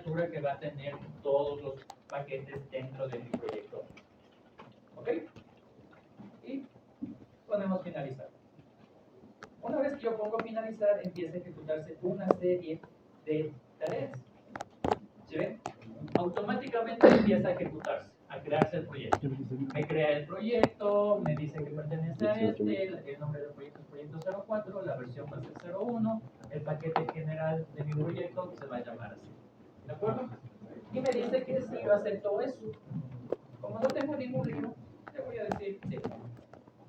abreviatura que va a tener todos los paquetes dentro de mi proyecto. ¿Ok? Y ponemos finalizar. Una vez que yo pongo finalizar, empieza a ejecutarse una serie de tareas. ¿Sí ven? Automáticamente empieza a ejecutarse, a crearse el proyecto. Me crea el proyecto, me dice que pertenece a el nombre del proyecto es proyecto 04, la versión va a ser 01, el paquete general de mi proyecto se va a llamar así. ¿De acuerdo? Y me dice que sí, yo acepto eso. Como no tengo ningún lío, le voy a decir sí.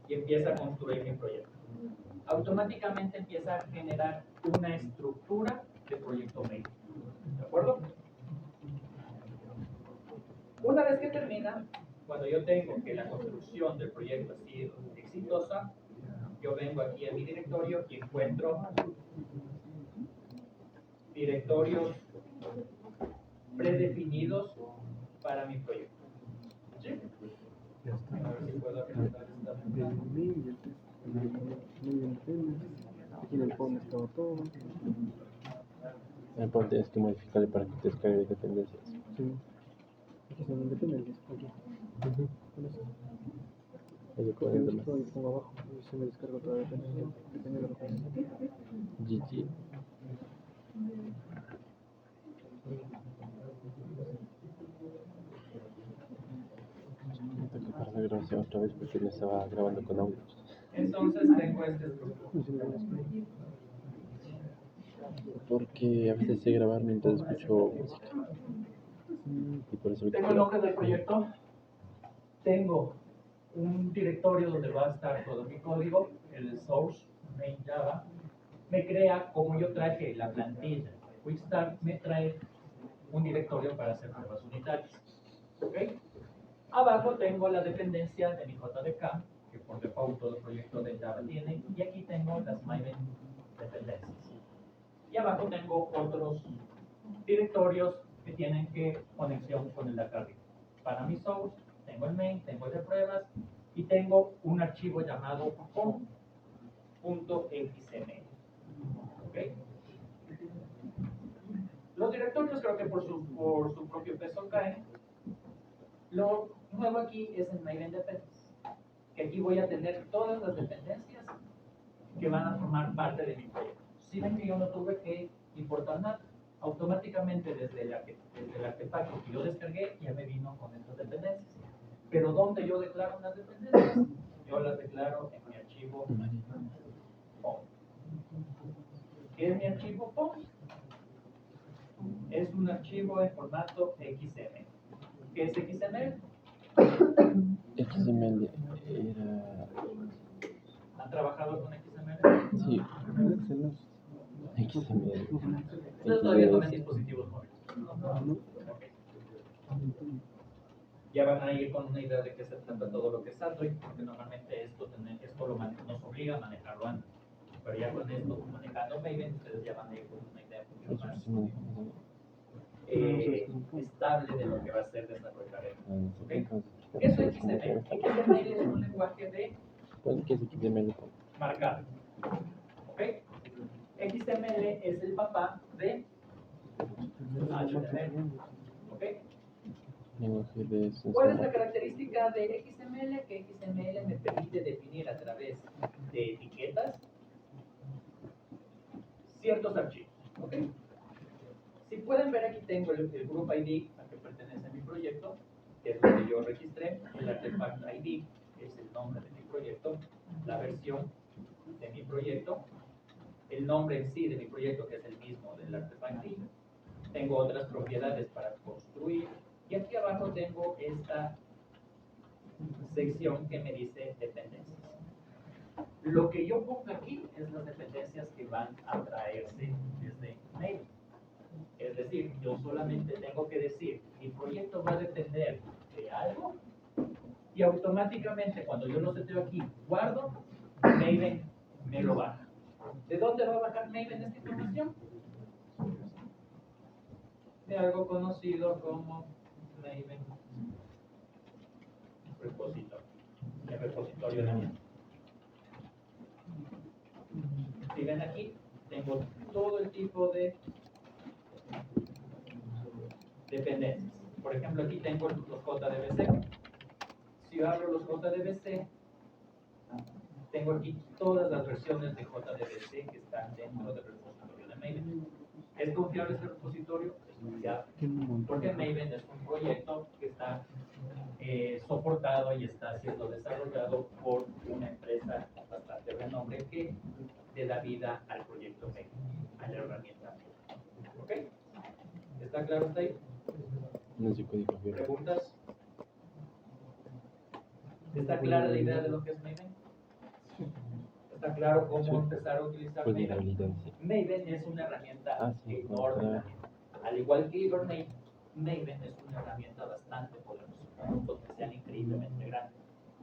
Y empieza a construir mi proyecto. Automáticamente empieza a generar una estructura de proyecto mail. ¿De acuerdo? Una vez que termina, cuando yo tengo que la construcción del proyecto ha sido exitosa, yo vengo aquí a mi directorio y encuentro directorios predefinidos para mi proyecto. ¿Sí? A ver si puedo agrandar esta ventana. Aquí en el POM estaba todo. En el POM tienes que modificarle para que te descargue dependencias. Sí. Aquí son independencias. Aquí. Con eso. Ahí Copio pones esto demás. y pongo abajo. Y se me descarga otra dependencia. Depende de lo que necesite. GG. Tengo que parar la grabación otra vez porque me estaba grabando con audio. Entonces tengo esta estructura. Porque a veces sé grabar mientras escucho música. Y por eso Tengo el nombre del proyecto. Tengo un directorio donde va a estar todo mi código, el source, main Java. Me crea, como yo traje la plantilla QuickStart, me trae un directorio para hacer pruebas unitarias. ¿Ok? Abajo tengo la dependencia de mi JDK, que por default todo proyecto de Java tiene, y aquí tengo las Maven dependencias. Y abajo tengo otros directorios que tienen conexión con el de acá arriba. Para mi source, tengo el main, tengo el de pruebas, y tengo un archivo llamado com.xml. ¿Ok? Los directorios creo que por su propio peso caen. Lo nuevo aquí es el Maven Dependencies, que aquí voy a tener todas las dependencias que van a formar parte de mi proyecto. Si ven que yo no tuve que importar nada, automáticamente desde el artefacto que yo descargué ya me vino con estas dependencias. Pero ¿dónde yo declaro las dependencias? Yo las declaro en mi archivo POM. ¿Qué es mi archivo POM? Es un archivo en formato XML. ¿Qué es XML? XML era... ¿Han trabajado con XML? Sí. XML. Ustedes todavía no ven dispositivos móviles. Okay. Ya van a ir con una idea de qué se trata todo lo que es Android, porque normalmente esto nos obliga a manejarlo Android. Pero ya con esto, manejando Maven, ustedes ya van a ir con una idea mucho más estable de lo que va a ser desarrollar el. ¿Okay? Eso es XML. XML es un lenguaje de ¿Qué es XML? marcar. ¿Ok? XML es el papá de HTML. ¿Ok? ¿Cuál es la característica de XML? Que XML me permite definir a través de etiquetas ciertos archivos. ¿Ok? Si pueden ver, aquí tengo el group ID al que pertenece mi proyecto, que es lo que yo registré, el artifact ID, que es el nombre de mi proyecto, la versión de mi proyecto, el nombre en sí de mi proyecto, que es el mismo del artifact ID. Tengo otras propiedades para construir, y aquí abajo tengo esta sección que me dice dependencias. Lo que yo pongo aquí es las dependencias que van a traerse desde Maven. Es decir, yo solamente tengo que decir, mi proyecto va a depender de algo, y automáticamente cuando yo lo seteo aquí, guardo, Maven me lo baja. ¿De dónde va a bajar Maven esta información? De algo conocido como Maven repositorio, el repositorio de Maven. Si ven aquí, tengo todo el tipo de dependencias. Por ejemplo, aquí tengo los JDBC. Si yo abro los JDBC, tengo aquí todas las versiones de JDBC que están dentro del repositorio de Maven. ¿Es confiable este repositorio? Es confiable. Porque Maven es un proyecto que está soportado y está siendo desarrollado por una empresa bastante renombre que le da vida al proyecto Maven, a la herramienta. ¿Ok? ¿Está claro hasta ahí? No sé código abierto. ¿Preguntas? ¿Está clara la idea de lo que es Maven? ¿Está claro cómo Sí. empezar a utilizar Maven? Vulnerabilidad, sí. Maven es una herramienta Ah, sí, enorme. Al igual que Hibernate, Maven es una herramienta bastante poderosa, con un potencial increíblemente grande.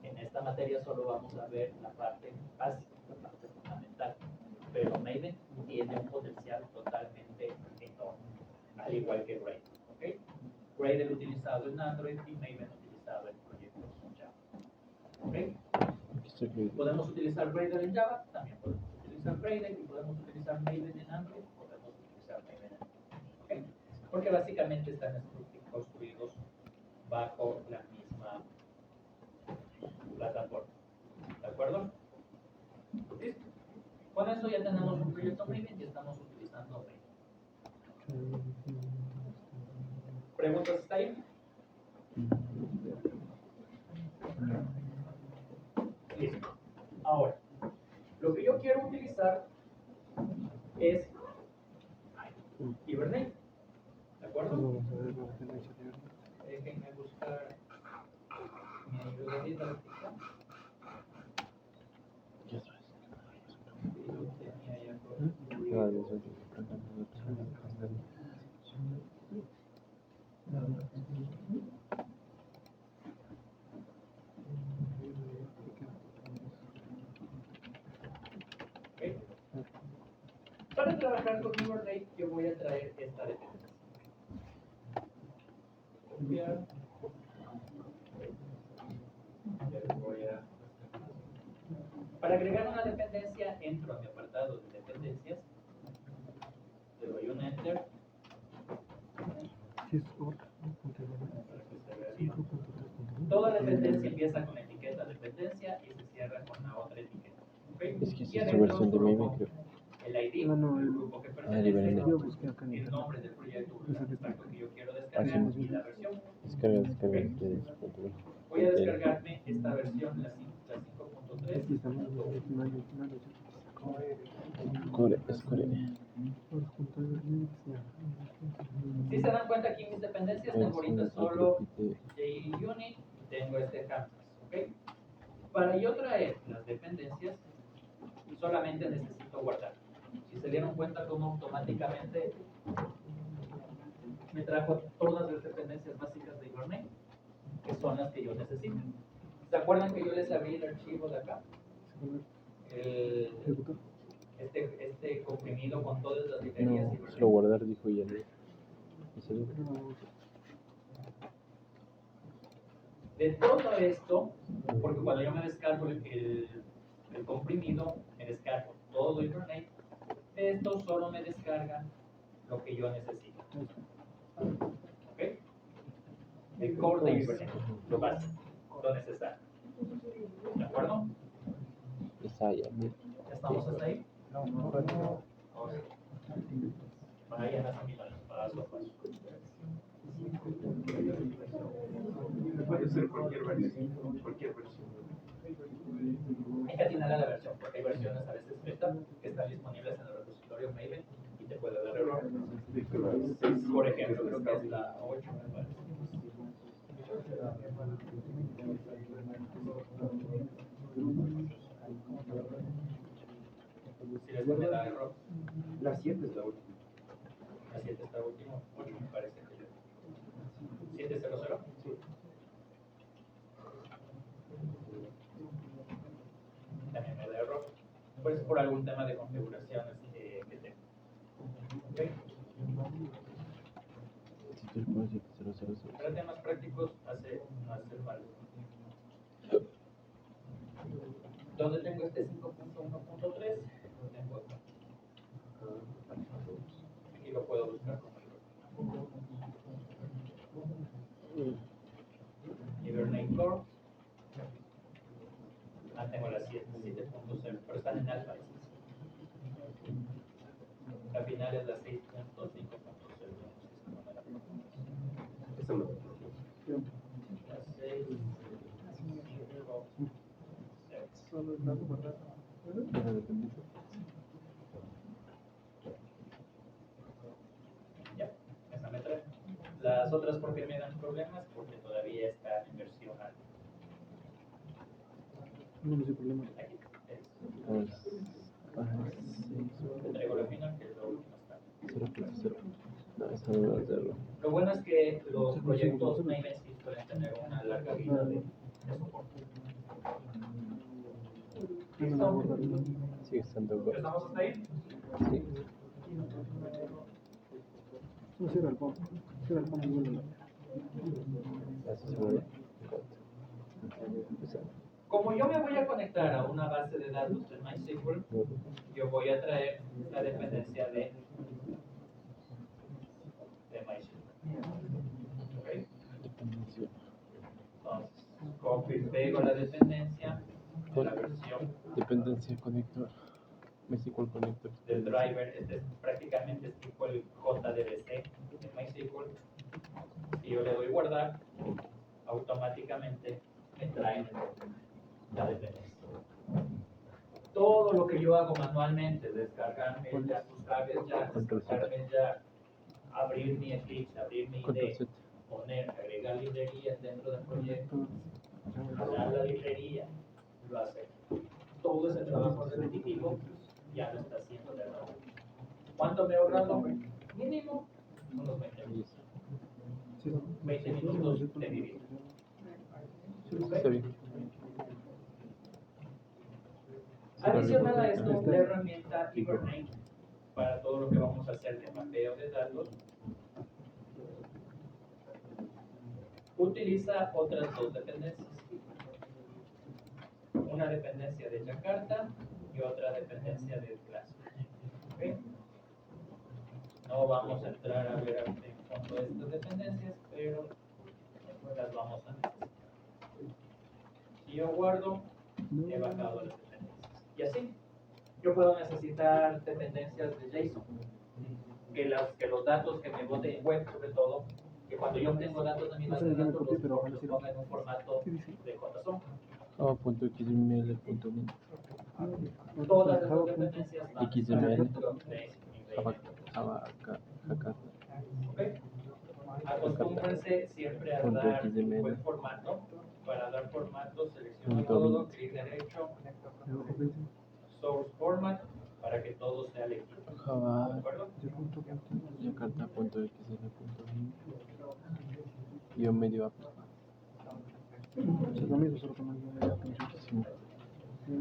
En esta materia solo vamos a ver la parte básica, la parte fundamental, pero Maven tiene un potencial totalmente enorme, al igual que Gradle. ¿Okay? Gradle utilizado en Android y Maven utilizado en proyectos Java. ¿Okay? Aquí está el Podemos utilizar Gradle en Java, también podemos utilizar Gradle y podemos utilizar Maven en Android, podemos utilizar Maven en Android. ¿Okay? Porque básicamente están construidos bajo la misma plataforma. ¿De acuerdo? ¿Listo? Con eso ya tenemos un proyecto Maven y estamos utilizando Maven. ¿Preguntas hasta ahí? Listo. Ahora, lo que yo quiero utilizar es Hibernate. ¿De acuerdo? Déjenme buscar mi ayudadita de ficción. Ya sabes. Yo tenía ya todo. Ah, ya sabes. ¿Ok? Para trabajar con Hibernate, yo voy a traer esta dependencia. Copiar. Ya les voy a... Para agregar una dependencia, entro a mi apartado de dependencias, le doy un enter para que se vea bien. Toda dependencia empieza con etiqueta dependencia y se cierra con la otra etiqueta. ¿Okay? Es que Y es esta adentro versión de solo Maven, pongo creo. el ID, No, el el- grupo que Hibernate. pertenece, Yo busqué acá en el internet. nombre del proyecto, el artefacto que yo quiero Ah, descargar sí. y la versión. Descarga ustedes. Voy a descargarme esta versión, la 5.3. Aquí estamos los originales. Core, es Core. Si se dan cuenta aquí mis dependencias, tengo ahorita solo JUnit y tengo este canvas, ¿ok? Para yo traer las dependencias, solamente necesito guardar. Si se dieron cuenta cómo automáticamente me trajo todas las dependencias básicas de Hibernate, que son las que yo necesito. ¿Se acuerdan que yo les abrí el archivo de acá? Este comprimido con todas las librerías No, Hibernate. solo guardar, dijo ya. ¿Y salió? De todo esto, porque cuando yo me descargo el comprimido, me descargo todo Hibernate, de esto solo me descarga lo que yo necesito. ¿Ok? El core de Hibernate, lo básico, lo necesario. ¿De acuerdo? Está ya. ¿Ya estamos hasta ahí? Ok. Vayan asimilando paso a paso. Puede ser cualquier versión, cualquier versión. Hay que atinar a la versión, porque hay versiones a veces beta que están disponibles en el repositorio Maven y te puede dar error. Por ejemplo, creo que es la 8, me parece. Si les puede dar error. La 7 es la última. La 7 está último, 8 me parece que yo. 700. Sí. También me da error. Pues por algún tema de configuraciones que tengo. ¿Ok? Para temas prácticos no hace falta. ¿Dónde tengo este 5.1.3? Lo tengo acá. Y lo puedo buscar como yo. Hibernate Core. Tengo las 7.0, pero están en alfa. La final es la 6.5.0. Eso no. La 6. Solo el dato guardado. Pero depende. Ya, esa me trae. Las otras, ¿por qué me dan problemas? Porque todavía está en versión alfa. No hay problema. Aquí. Pues, Te traigo la final, que es lo último está. 0.0. No, eso no va a hacerlo. Lo bueno es que los proyectos Nemesis suelen tener una larga vida de soporte. ¿Listo? Sigue estando igual. ¿Estamos hasta ahí? Sí. No cierra el pump. Cierra el pump y vuelve. Eso se mueve. Como yo me voy a conectar a una base de datos de MySQL, yo voy a traer la dependencia de MySQL. ¿Ok? Dependencia. Entonces, copio y pego la dependencia de la versión Dependencia conector. MySQL connector. del driver. Este es prácticamente tipo el JDBC de MySQL. Si yo le doy guardar, automáticamente me trae la dependencia. Todo lo que yo hago manualmente, descargarme ya, buscarme ya, descargarme ya, abrir mi Eclipse, abrir mi Control IDE, Z. poner, agregar librerías dentro del proyecto, jalar la librería, lo hace. Todo ese trabajo repetitivo ya lo está haciendo de nuevo. ¿Cuánto me he ahorrado? Mínimo unos 20 minutos. 20 minutos de mi vida. Está bien. Adicional a esto, la herramienta Hibernate para todo lo que vamos a hacer de mapeo de datos utiliza otras dos dependencias. Una dependencia de Jakarta y otra dependencia de Glassfish. ¿Okay? No vamos a entrar a ver en fondo estas dependencias, pero las vamos a necesitar. Si yo guardo, he bajado las dependencias. Y así, yo puedo necesitar dependencias de JSON, que los datos que me boten en web, sobre todo, que cuando yo tengo datos de mi base de datos, los ponga en un formato de JSON. Java.xml.min. Todas las dependencias van XML. dentro de mi Java. ¿Ok? Acostúmbrense siempre a Punto dar XML. un buen formato. Para dar formato, selecciono Punto todo, bin. clic derecho, source format, para que todo sea legible. ¿De Java. acuerdo? Jakarta.xml.min. Guión medio app. Es lo mismo, solo que no hay la Sí.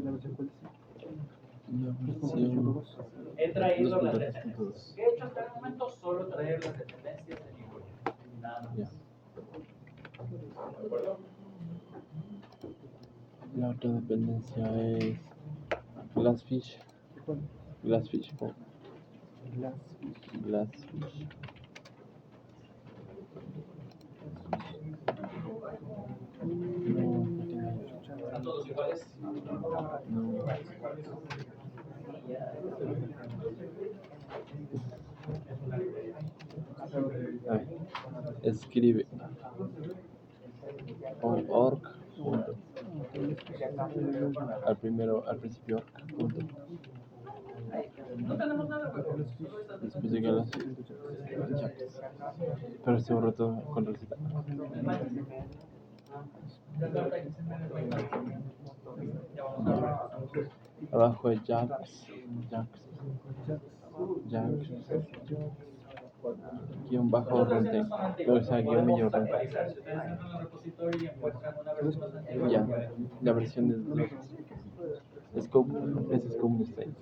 la versión cuál es. La versión He traído las 2.3.2. dependencias. ¿Qué he hecho hasta el momento? Solo traer las dependencias de mi proyecto. Nada más. Ya. ¿De acuerdo? La otra dependencia es Glassfish. ¿Cuál? Glassfish. Glassfish. Glassfish. No, ¿Están todos iguales? no. A ver, escribe on org punto. Al principio org punto. No tenemos nada, güey. Solo estas Después de Glassfish. Ya. Pero se borró todo con receta. Ya vamos a ver. Abajo es Jax. Guión bajo runtime. O sea, guión medio runtime. Si ustedes entran al repositorio y encuentran una versión más antigua, Ya, pueden. la versión de Scope, ese Scope no está ahí.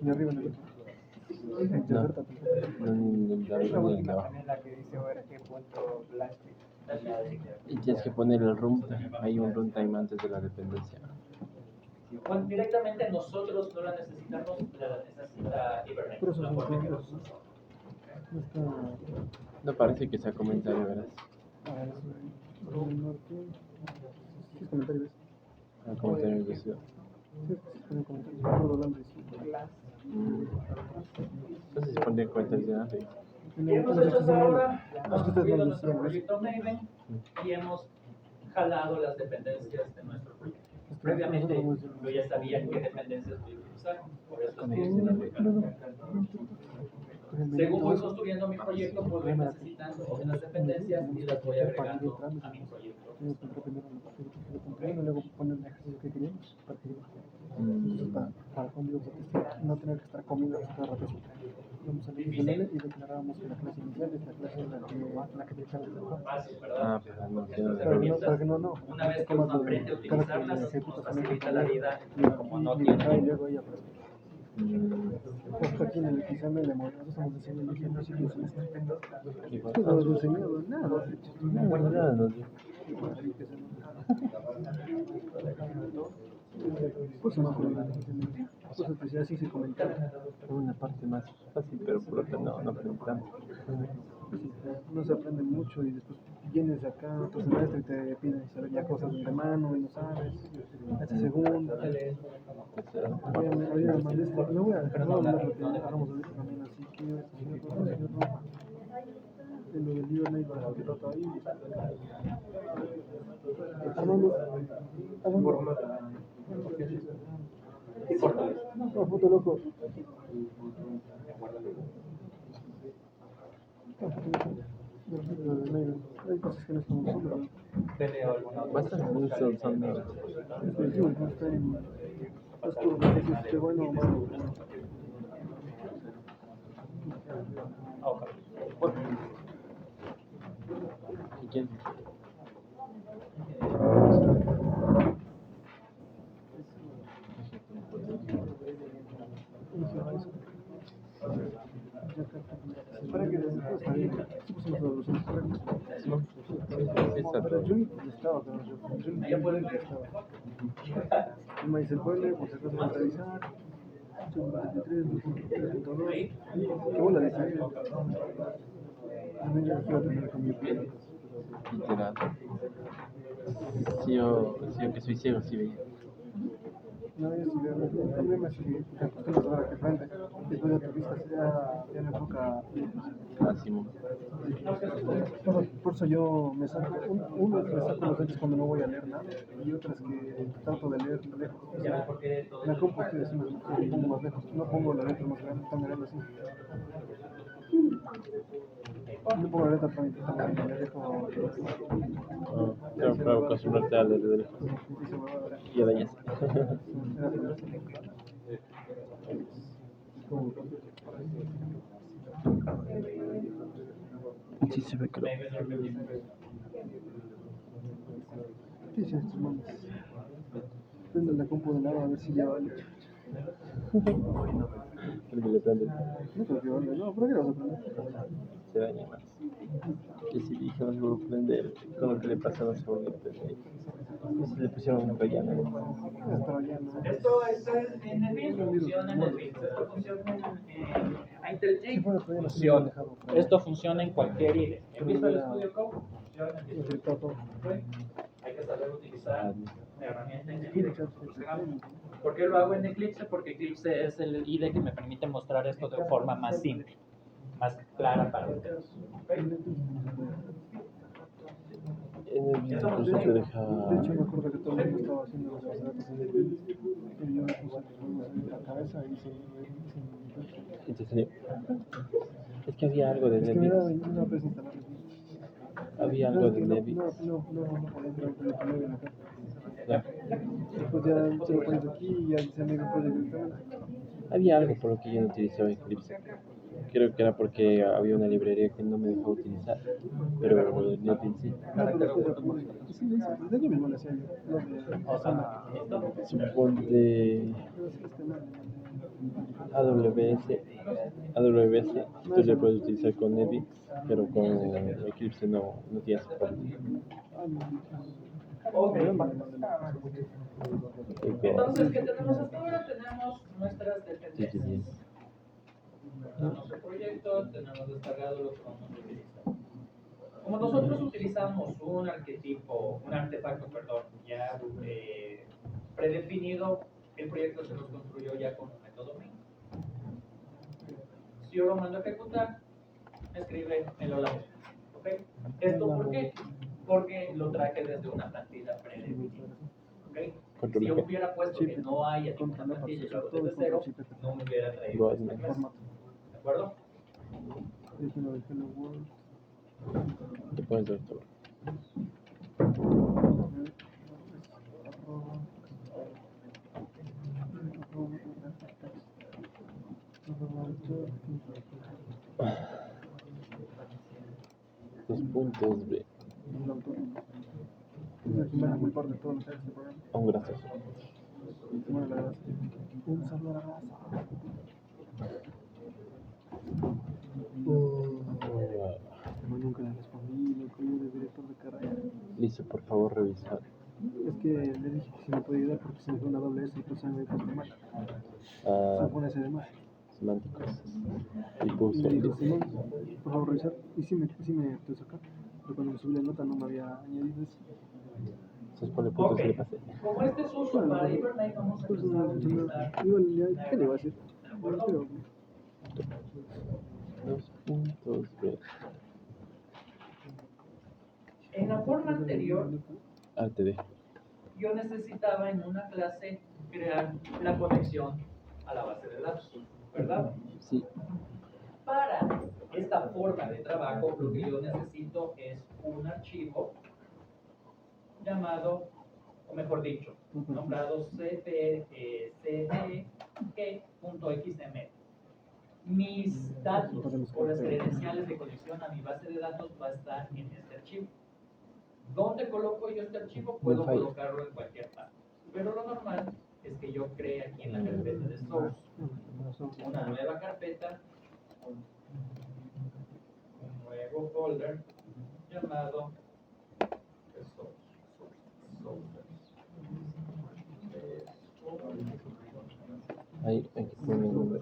Y arriba en el otro. No, ni la versión ni la abajo. La que dice org.glassfish. Y tienes que poner el runtime, hay un runtime antes de la dependencia. Bueno, directamente nosotros no la necesitamos, la necesita Hibernate. Pero eso la es un forma que código. nosotros usamos. No está. No parece que sea comentario, verás. del norte. Sí, comentarios. Comentarios de ciudad. Sí, ponen comentarios. Todo hablando de sí. Entonces se ponen comentarios de arte. ¿Qué hemos hecho hasta ahora? Hemos Nosotros construido nos nuestro decían, proyecto Maven y hemos jalado las dependencias de nuestro proyecto. Previamente yo ya sabía qué dependencias voy a utilizar, por eso estoy haciendo el cálculo. Según voy construyendo mi proyecto, pues voy necesitando unas dependencias y las voy agregando a mi proyecto. Tenemos que entrar primero en la parte de contenido y luego poner el ejercicio que queríamos para que entonces para cuando íbamos a testar no tener que estar comiendo cada rato. Vamos a leer y declarábamos que la clase inicial es la clase en la que utilizamos el lenguaje. Fácil, ¿verdad? No quiero Para que no. Una vez que uno aprende a utilizarlas, nos facilita la vida como no tiene. Y luego ella aprende. Pues aquí en el XML nosotros estamos enseñando que no sirve en este tema. No hemos enseñado nada. Pues no, pues empecé así se comentaba. Una parte más fácil, pero por otra no preguntamos. No se aprende mucho y después vienes de acá otro semestre y te piden saber ya cosas de mano y no sabes. Esta segunda. Oye, me mandé esto. No voy a dejar de hablar lo que hagamos ahorita también, así que en lo del libro no hay para que trata ahí. Armando. No, puto loco. Hay cosas que no estamos usando. Bastante mucho son Es puro que es bueno o malo. ¿Y quién? Para que está bien. Sí pusimos las soluciones. Pero Juni estaba, Juni estaba. Y me dice el pueblo, pues se va a revisar. 23, 2.2. Qué bola de salir. También yo quiero tener con mi pueblo. Literal. Sí, yo que soy ciego, sí veía. No, yo sí veo. El problema es que te acostumbras a ver aquí frente. Después de turistas ya me enfoca. Máximo. Por eso yo me saco, uno es me saco los lentes cuando no voy a leer nada y otra es que trato de leer lejos. O sea, la compu estoy haciendo, me pongo más lejos, no pongo la letra más grande, tan grande así. No pongo la letra tan grande, le dejo. Claro, para acostumbrarte a leer de lejos. Y a dañas. Sí, se ve que lo. Sí, sí, estos manos. Prende la compu de lado a ver si ya vale. El que le prende. No creo que valga, no, ¿por qué lo vas a prender? Se daña más. Que si dije no se vuelve a prender, con lo que le pasa no se vuelve a prender. Y se le pusieron un relleno. Estaba ya, ¿no? Esto en el BIM funciona en el BIM. Esto funciona en IntelliJ. Funciona. Esto funciona en cualquier IDE. En Visual Studio Code funciona en Visual Studio Code. Hay que saber utilizar la herramienta en el IDE. ¿Por qué lo hago en Eclipse? Porque Eclipse es el IDE que me permite mostrar esto de forma más simple, más clara para ustedes. En el incluso te deja. De hecho, me acuerdo que todo el mundo estaba haciendo los datos en el BIM, pero yo me puse en la cabeza y hice. Entonces, es que había algo de Es que me Nevis. da una vez instalar el BIM. Había algo de Nevis. No podía entrar con el panel en acá. Ya. Después ya se lo pones aquí y ya se me puede directamente. Había algo por lo que yo no utilizaba Eclipse. Creo que era porque había una librería que no me dejaba utilizar, pero no utilicé. Pero después ya como sí, desde allí mismo le hacía yo. Lo de Asana. Suponte AWS, tú le puedes utilizar con Nevis, pero con Eclipse no tiene soporte. Entonces, ¿qué tenemos hasta ahora? Tenemos nuestras dependencias. Nuestro proyecto, tenemos descargado lo que vamos a utilizar. Como nosotros utilizamos un artefacto, ya predefinido, el proyecto se nos construyó ya con un método main. Si yo lo mando a ejecutar, me escribe el hola. ¿Ok? ¿Esto por qué? Porque lo traje desde una plantilla predefinida. ¿Ok? Si yo hubiera puesto que no haya ninguna plantilla y lo hago desde cero, no me hubiera traído esta clase. ¿De acuerdo? Te pones de todo. Dos puntos B. Un gracias. Un saludo a la raza. Pero nunca le respondí, lo que de director de carrera. Listo, por favor, revisar. Es que le dije que si me podía ayudar porque se me fue una doble S y pues se me puso mal. Se pone ese de más. Semánticos. Y Y puso me dijo, listo. Simón, por favor revisar. Y sí me puedo sacar. Pero cuando me subí la nota no me había añadido eso. Entonces ponle puntos y le pasé. Como este es uso para Hibernate, vamos a Pues empezar a utilizar. igual, ya, ¿qué le iba a decir? ¿De acuerdo? Pero, 2 puntos B. En la forma anterior, Arte D. yo necesitaba en una clase crear la conexión a la base de datos, ¿verdad? Sí. Para esta forma de trabajo, lo que yo necesito es un archivo llamado, o mejor dicho, nombrado cpcg.xml. Mis datos o las credenciales de conexión a mi base de datos va a estar en este archivo. ¿Dónde coloco yo este archivo? Puedo colocarlo en cualquier parte. Pero lo normal es que yo cree aquí en la carpeta de source una nueva carpeta, un nuevo folder llamado Ahí hay que poner el nombre.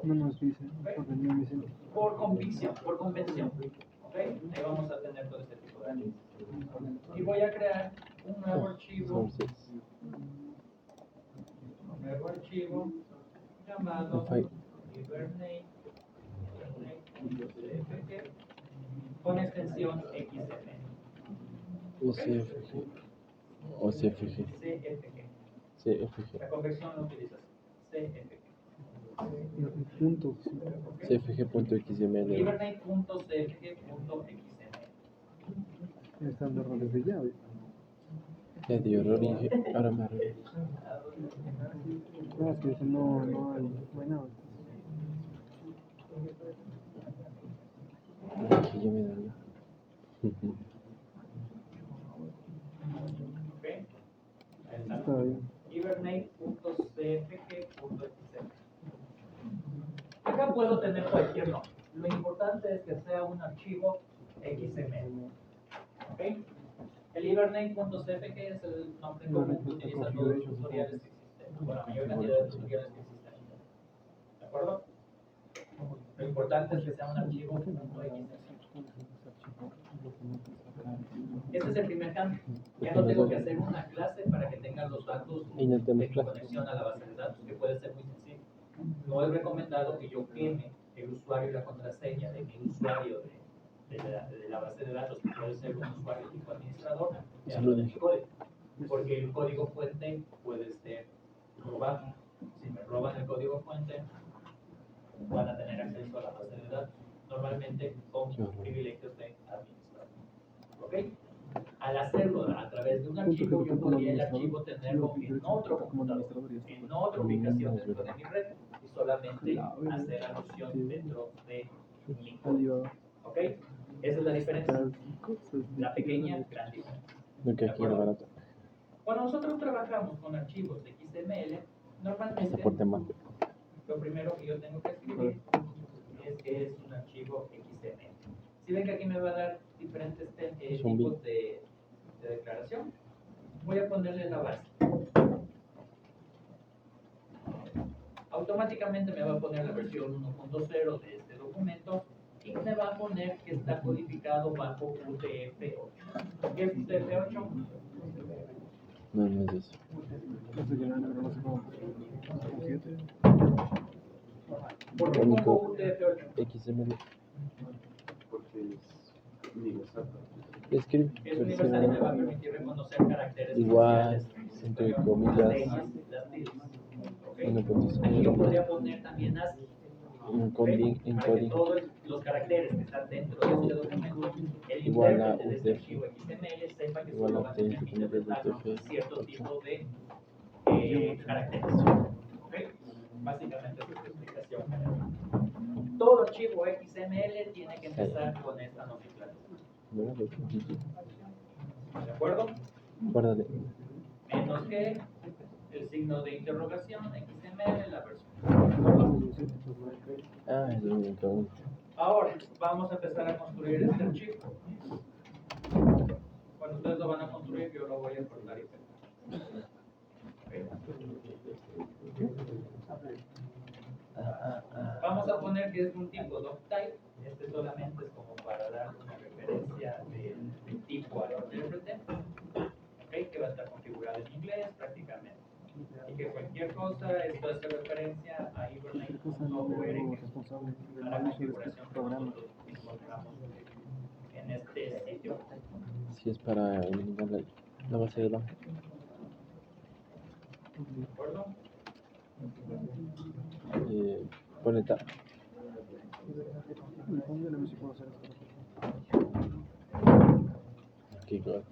no nos dice, porque no me dice. por convención. ¿Ok? Ahí vamos a tener todo este tipo de archivos. Y voy a crear un nuevo archivo llamado Hibernate con extensión XML. UCFG. O CFG. CFG. La conversión lo utilizas. CFG. Punto. CFG.xml. Hibernate.cfg.xml. Están de errores de llave. Ya dio error y dije, ahora me arreglo. No, es que eso no hay nada. Aquí ya me dañó. ¿Ok? Ahí está. Está bien. Hibernate.cfg.xml. Acá puedo tener cualquier nombre. Lo importante es que sea un archivo XML. ¿Ok? El Hibernate.cfg es el nombre común que utilizan todos los tutoriales que existen, o la mayor cantidad de tutoriales que existen. ¿De acuerdo? Lo importante es que sea un archivo .xml. Este es el primer cambio. Ya no tengo que hacer una clase para que tenga los datos Y no de tenemos mi clase. conexión a la base de datos, que puede ser muy sencillo. No es recomendado que yo queme el usuario y la contraseña de mi usuario de la base de datos, que puede ser un usuario tipo administrador, dentro de mi código. Porque el código fuente puede ser robado. Si me roban el código fuente, van a tener acceso a la base de datos, normalmente con privilegios de administrador. ¿Ok? Al hacerlo a través de un archivo, yo podría el archivo tenerlo en otro computador, en otra ubicación dentro de mi red, y solamente hacer alusión dentro de mi código. ¿Ok? Esa es la diferencia. La pequeña, gran diferencia. Lo que aquí era barato. Cuando nosotros trabajamos con archivos de XML, normalmente Soporte más. lo primero que yo tengo que escribir es que es un archivo XML. Si ven que aquí me va a dar diferentes tipos de declaración, voy a ponerle la base. Automáticamente me va a poner la versión 1.0 de este documento y me va a poner que está codificado bajo UTF-8. ¿Qué es UTF-8? No, no es eso. No sé qué era, pero no sé cómo. Como 7. ¿Por qué pongo UTF-8? XML. Porque es universal. Escribe. Es universal y me va a permitir reconocer caracteres Igual, especiales, entre comillas, señas, las tildes. ¿Ok? 1.0. Aquí yo podría poner también ASCII. Encoding, Para que encoding. todos los caracteres que están dentro de este documento, el Igual a intérprete de este UTF. archivo XML sepa que Igual solo a va a tener que UTF, interpretar UTF, cierto 8. tipo de caracteres. ¿Ok? Básicamente esa es la explicación general. Todo archivo XML tiene que empezar con esta nomenclatura. Bueno, pues, GG. ¿De acuerdo? Guárdale. Menos que el signo de interrogación, XML, la versión. ¿De acuerdo? Ah, es lo único. Ahora, vamos a empezar a construir este archivo. Cuando ustedes lo van a construir, yo lo voy a cortar y pegar. Vamos a poner que es un tipo doctype. Este solamente es como para dar una referencia del tipo al intérprete. ¿Okay? Que va a estar configurado en inglés prácticamente. Y que cualquier cosa, esto hace referencia a hibernate.org, Responsable del a la mal uso de configuración este que programa. nosotros encontramos en este sitio. Si es para eliminar la base de datos. ¿De acuerdo? Pone tab. Póngale a ver si puedo hacer esto. Qué claro.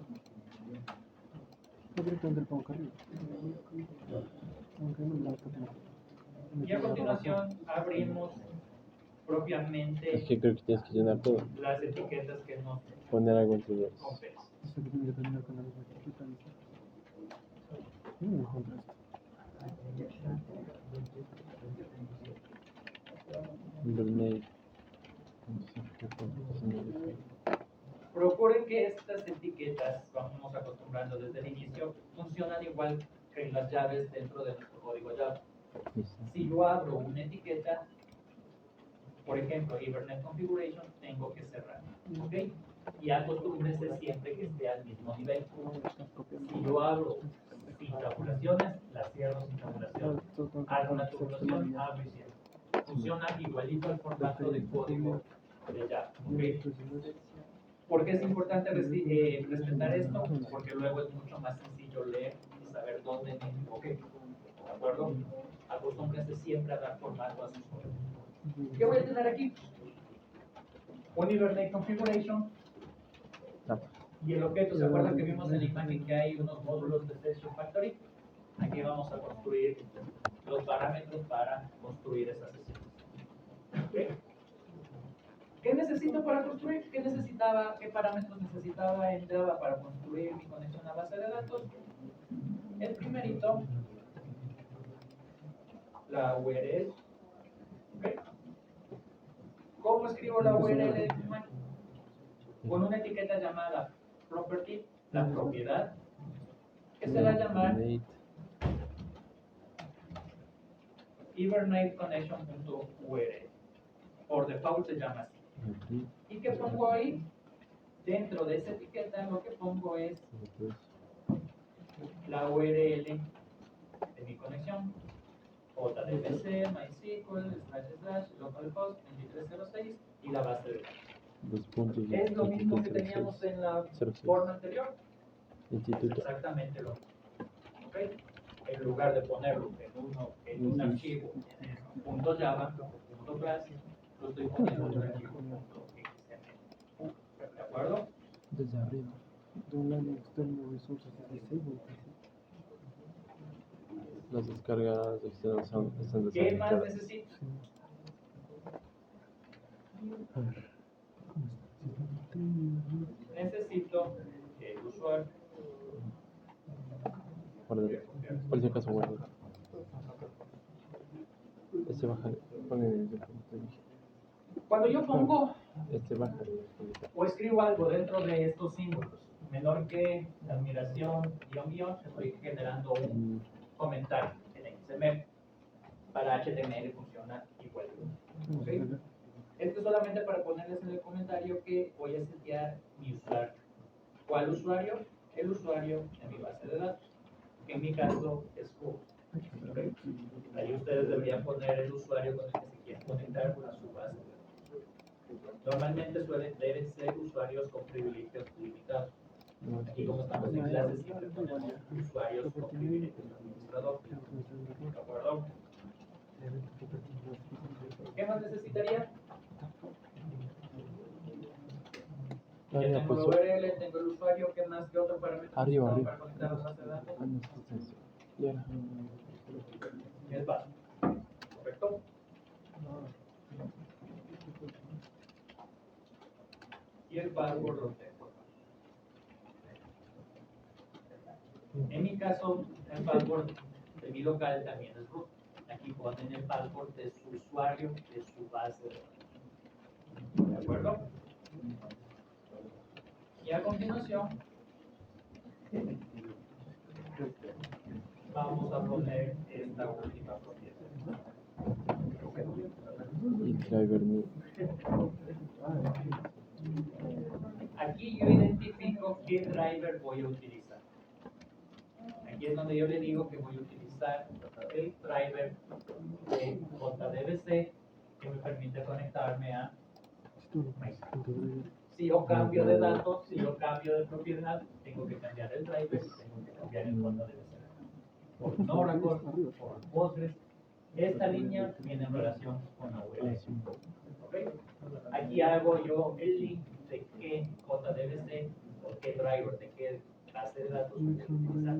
No directamente el pongo acá arriba. Aunque no me gusta como. Y a continuación abrimos propiamente Es que creo que tienes que llenar todo. las etiquetas que nos Poner algo entre los. compensan. Esto que tiene que terminar con la misma etiqueta. No encuentro esto. Hibernate. Procuren que estas etiquetas, vamos acostumbrando desde el inicio, funcionan igual que las llaves dentro de nuestro código Java. Si yo abro una etiqueta, por ejemplo, Hibernate Configuration, tengo que cerrar, ¿ok? Y acostúmbrense siempre que esté al mismo nivel. Si yo abro sin tabulaciones, la cierro sin tabulaciones. Hago una tabulación, abro y cierro. Funciona igualito al formato de código de Java, ¿ok? ¿Por qué es importante respetar esto? Porque luego es mucho más sencillo leer y saber dónde me equivoqué. ¿De acuerdo? Acostúmbrense siempre a dar formato a sus códigos. ¿Qué voy a tener aquí? Un Hibernate Configuration. Y el objeto, ¿se acuerdan que vimos en la imagen que hay unos módulos de Session Factory? Aquí vamos a construir los parámetros para construir esas sesiones. ¿Ok? ¿Qué necesito para construir? ¿Qué parámetros necesitaba en Java para construir mi conexión a base de datos? El primerito, la URL. ¿Okay? ¿Cómo escribo la URL de mi imagen? Con una etiqueta llamada property, la propiedad, que se va a llamar hibernateconnection.url. Por default se llama así. ¿Y qué pongo ahí? Dentro de esa etiqueta lo que pongo es la URL de mi conexión. JDBC, MySQL, / localhost 2306 y la base de datos. Es lo mismo que teníamos en la forma anterior. Es exactamente lo mismo. ¿Okay? En lugar de ponerlo en un archivo punto .java, punto .class, lo estoy poniendo en un archivo punto .xml. ¿De acuerdo? Desde arriba. Download external resources disabled. Las descargas externas están ¿Qué más desactivadas. necesito? Necesito que el usuario Guárdale. Por si acaso guarda. Este baja. Pon el de. cuando yo pongo Este baja. o escribo algo dentro de estos símbolos, menor que, admiración, guión, estoy generando un comentario en XML. Para HTML funciona igual. ¿Okay? Esto es solamente para ponerles en el comentario que voy a setear mi usuario. ¿Cuál usuario? El usuario de mi base de datos, que en mi caso es Google. ¿Okay? Ahí ustedes deberían poner el usuario con el que se quieren conectar a su base de datos. Normalmente deben ser usuarios con privilegios limitados. Aquí como estamos en clases siempre ponemos usuarios con privilegios de administrador. ¿De acuerdo? ¿Qué más necesitaría? Ya tengo la URL, tengo el usuario, ¿qué más? ¿Qué otro parámetro Arriba, necesitamos arriba. para conectar a la base de datos? Ah, no, sí, sí. Y ahora. El paso. ¿Correcto? Y el password lo tengo. En mi caso, el password de mi local también es root. Aquí ponen el password de su usuario, de su base de datos. ¿De acuerdo? Y a continuación, vamos a poner esta última propiedad. Y driver new. Aquí yo identifico qué driver voy a utilizar. Aquí es donde yo le digo que voy a utilizar el driver de JDBC que me permite conectarme a MySQL. Si yo cambio de datos, si yo cambio de propiedad, tengo que cambiar el driver y tengo que cambiar el JDBC. Por Oracle, por Postgres. Esta línea viene en relación con la URL. ¿Okay? Aquí hago yo el link de qué JDBC o qué driver, de qué base de datos voy a utilizar.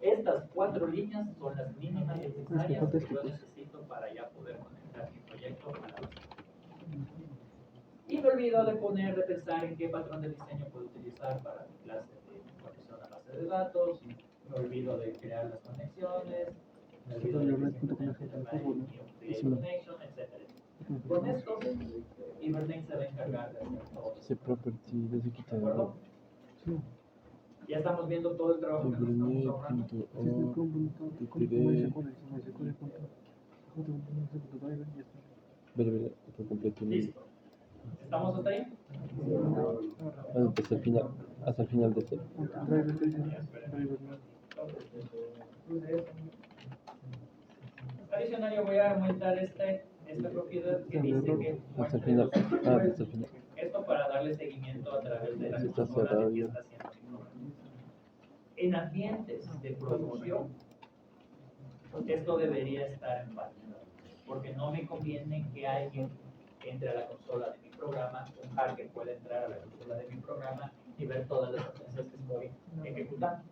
Estas 4 líneas son las mínimas necesarias que yo necesito para ya poder conectar mi proyecto a la base. Y me olvido de pensar en qué patrón de diseño puedo utilizar para mi clase de conexión a base de datos. Me olvido de crear las conexiones. Me olvido de connection, etc. Con esto, Hibernate se va a encargar de hacer todo. Ese property desde aquí ¿De acuerdo? Ya estamos viendo todo el trabajo que nos estamos ahorrando. Vale, por completo. Listo. ¿Estamos hasta ahí? Hasta el final. Hasta el final de este. Adicional, yo voy a aumentar esta propiedad que dice que Hasta el final. Ah, hasta el final. esto para darle seguimiento a través de la Sí, está consola cerrado de que ya. está haciendo mi programa. En ambientes de producción, esto debería estar en página, porque no me conviene que alguien entre a la consola de mi programa, un hacker puede entrar a la consola de mi programa y ver todas las acciones que estoy ejecutando.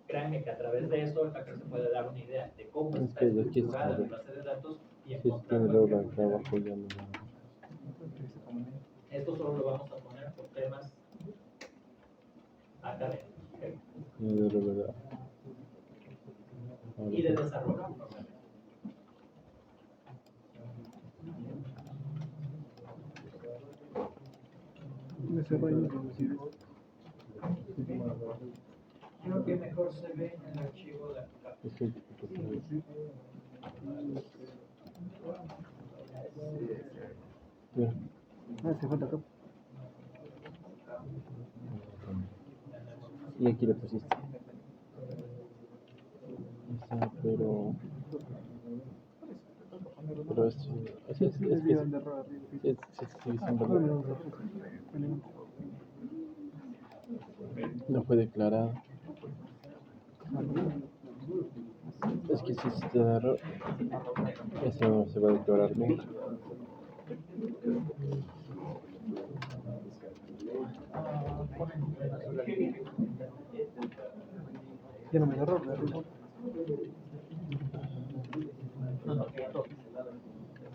Créanme que a través de eso el hacker se puede dar una idea de cómo Es está que de aquí estructurada está, mi base de datos y Sí, encontrar tiene cualquier doble acá abajo ya no. Esto solo lo vamos a poner por temas académicos, ¿ok? No, de verdad. Y de desarrollo, normalmente. Creo que mejor se ve en el archivo de acá. Es que Mira. Se falta acá. Y aquí le pusiste. Esa, pero esto, es que sigue siendo verdad. No fue declarado. Es que si se da error, eso no se va a declarar nunca. Ya no me da error,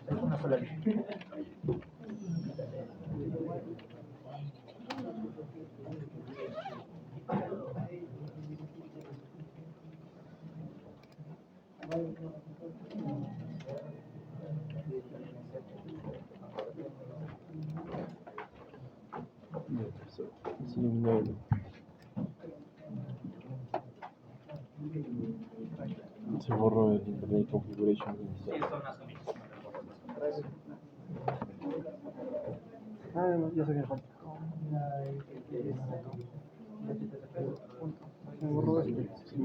Es una sola línea. Es un 9. Se borró el internet configuration. Sí, son las comidas. Ah, no, ya sé que me falta. Me borró este. Sí,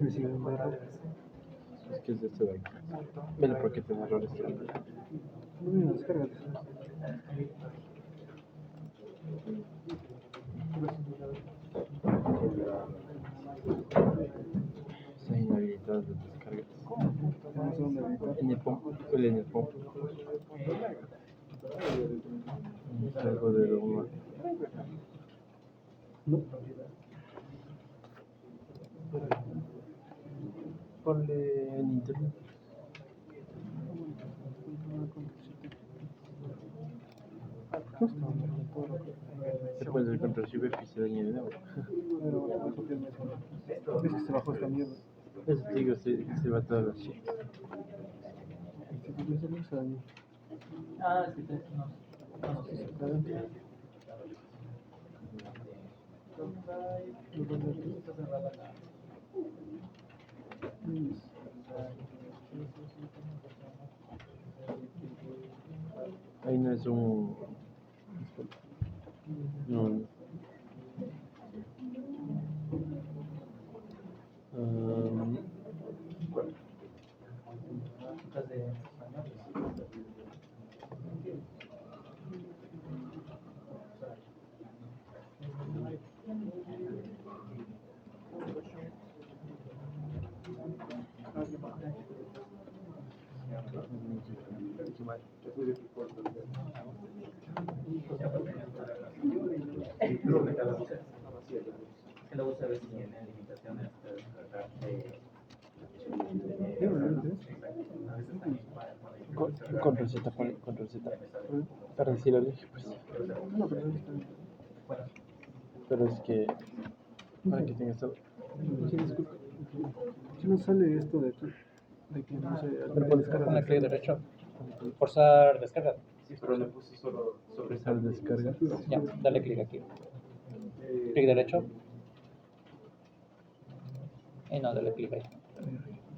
me sigue dando error. Es que es de este de aquí. Velo porque tiene errores. No me descárgate. Está inhabilitado de descargas. No sé dónde editar. En el POM. Huele en el POM. Es algo de Doma. No. Ponle en internet. Justo. Después del control shift y se daña de nuevo. Pero bueno, voy a copiarme eso. Es que se bajó esta mierda. Eso te digo, se va todas las shit. Si tú quieres hacerlo, se dañó. Ah, es que no. Acá adentro. Ahí no es un. No. Que luego se ve si tiene limitaciones de descargar Control Z, pon Control Z. Para decir lo dije, pues. No, pero no está bien. Pero es que. Para que tengas todo. Sí, disculpa. Si no sale esto de que no sé, Pero pones con el clic derecho. Forzar descarga. Sí, pero le puse solo sobre Al descarga. Ya, dale clic aquí. Clic derecho. Y no, dale clic ahí.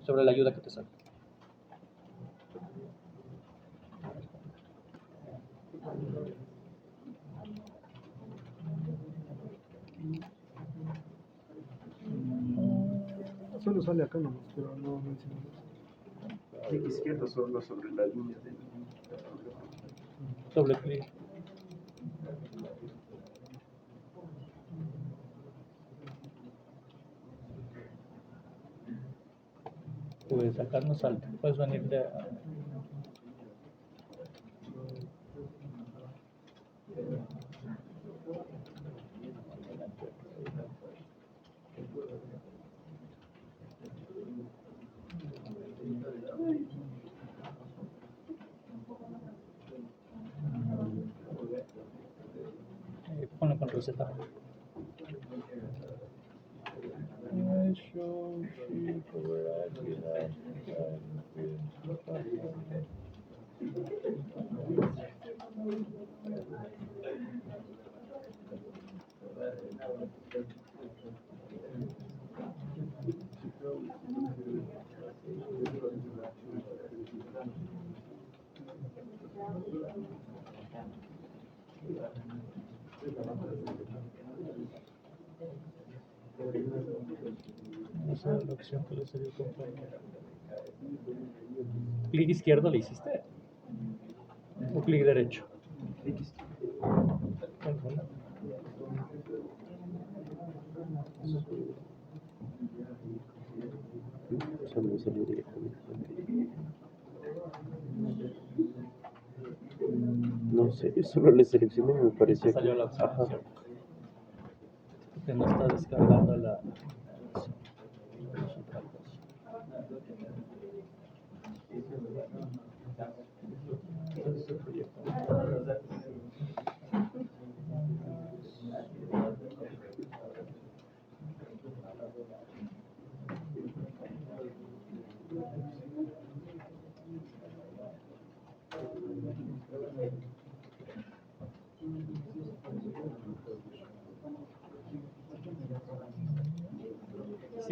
Sobre la ayuda que te sale. Solo sale acá nomás, pero no menciona más. clic izquierdo solo sobre la línea del Doble clic. Puedes sacar no salta. Puedes venir de. Ponle control Z. Esa es la opción que le salió el compañero. ¿Clic izquierdo le hiciste? ¿O clic derecho? Alguna. Solo salió directamente. No sé, yo solo le seleccioné y me parecía Salió que. la opción, Ajá. ¿cierto? Que no está descargando la.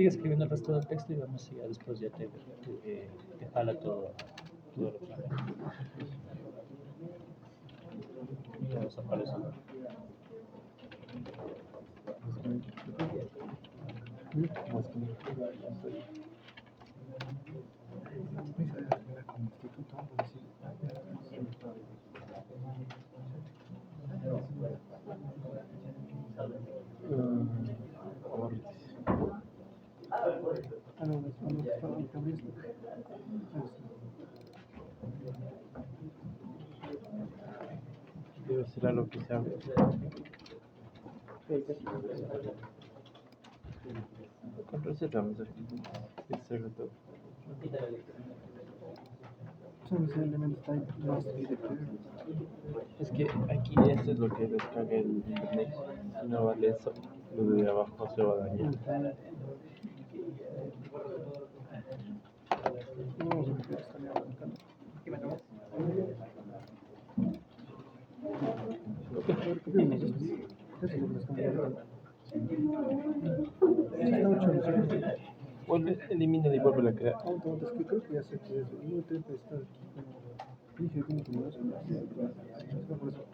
Sigue escribiendo el resto del texto y vemos si ya después ya te jala todo lo que ya desaparece. Ah, no, estaba en cabrista. Debe ser algo que se abre. Con receta, vamos a ver. Se haga todo. Son los elementos type más directos. Es que aquí esto es lo que descarga el internet. Si no vale eso, lo de abajo se va a dañar. No vamos a meter esta mierda acá. Copiamos esto. Eso es lo que estamos hablando. Está 8 no sé. Vuelve, elimina y vuelve a crear. Aguanta, es que creo que ya sé que es. No te está aquí como. Dije como que no es. No por eso.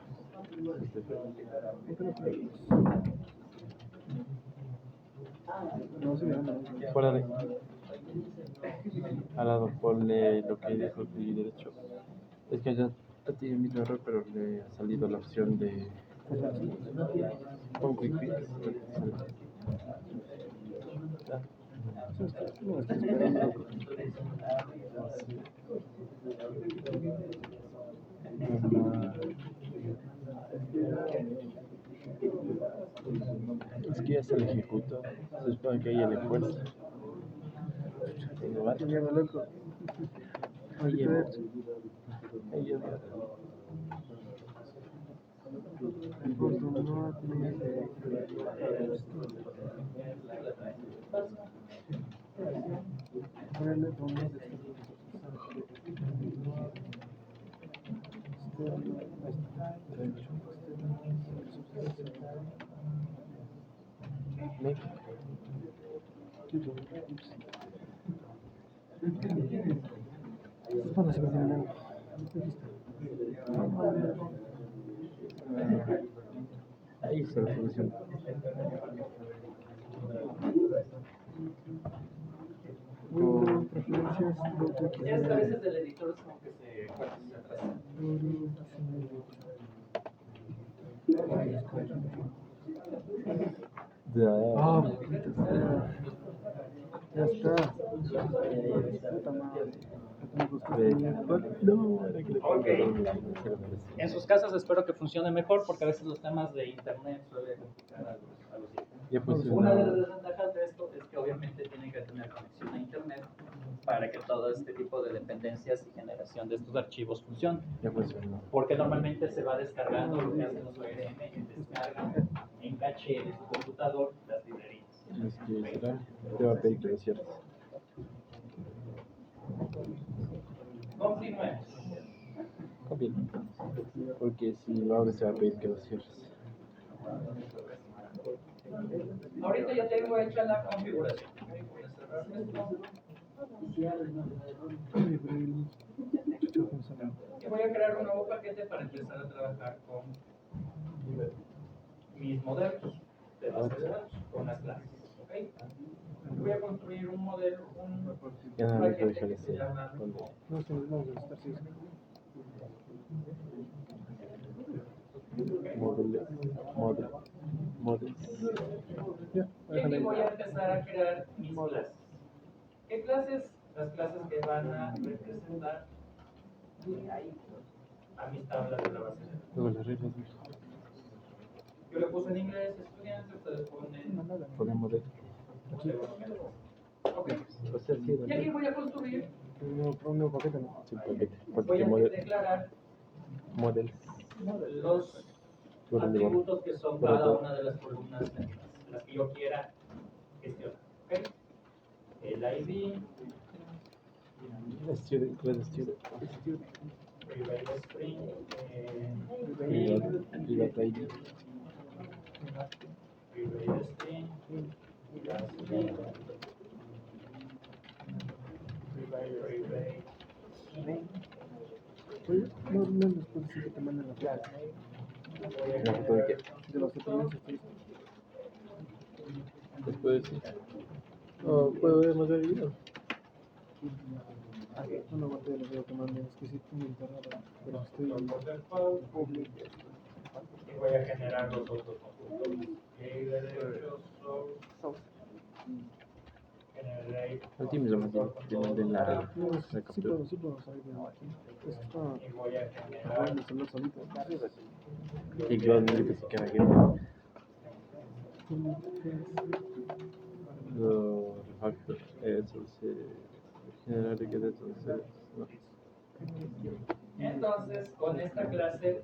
No, sí, no. Guárdale. Al lado ponle lo que dijo el clic derecho. Es que ya tiene el mismo error, pero le ha salido la opción de. Pon quick fix. No, estoy esperando. Es que ya se le ejecuta. Se supone que ella le fuerza. Qué mierda, loco. Ahorita es. El costo no tiene. Ponerle bombas de Bueno, se me tiene algo. Ahí está la solución. Preferencias, Y es que a veces el editor es como que se atrasa. Ah, maldita sea. Ya está. Puta madre. Me gustó esta mierda. No, era que le ponga En sus casas espero que funcione mejor porque a veces los temas de internet suelen complicar a los hijos. Ya puse Una de las una. desventajas de esto es que obviamente tienen que tener conexión a internet para que todo este tipo de dependencias y generación de estos archivos funcione. Ya funcionó. Porque normalmente se va descargando lo que hacen los ORM y descargan en caché de su computador las librerías. Es que será. Te va a pedir que lo cierres. Continuemos. Copia. Porque si lo abres, te va a pedir que lo cierres. Ahorita ya tengo hecha la configuración. Voy a cerrar esto. Y voy a crear un nuevo paquete para empezar a trabajar con mis modelos de base de datos, con las clases. ¿Okay? Voy a construir un modelo, Ya no me paquete dejar que se ese. llama No sé, vamos a estar así. Models. Ya, y aquí voy a empezar a crear mis clases. ¿Qué clases? Las clases que van a representar ahí a mis tablas de la base de datos. Luego las reglas. Yo le puse en inglés estudiante, ustedes ponen Ponen modelo. ok. O sea, sí, Y aquí voy a construir, Un nuevo paquete, ¿no? sí, paquete. voy Porque a declarar models. los atributos que son cada una de las columnas las que yo quiera gestionar. ¿Okay? El ID, Student, student. private string, Private ID. private string, last name, Oye, no les puedo decir que te manden la clase ¿La foto de qué? de los dependencias turísticos. Después sí. O puedo mandar el video. No aguanté el video que manden, es que sí tengo internet, pero estoy público. Y voy a generar los otros conjuntos. Y derechos generaré Al team lo manden, te manden la No, captura. sí puedo salir de aquí. Es que está y voy a acabando generar de celular solito. Y yo pensé que era que lo refactor, eso se genera riqueza, entonces no. entonces con esta clase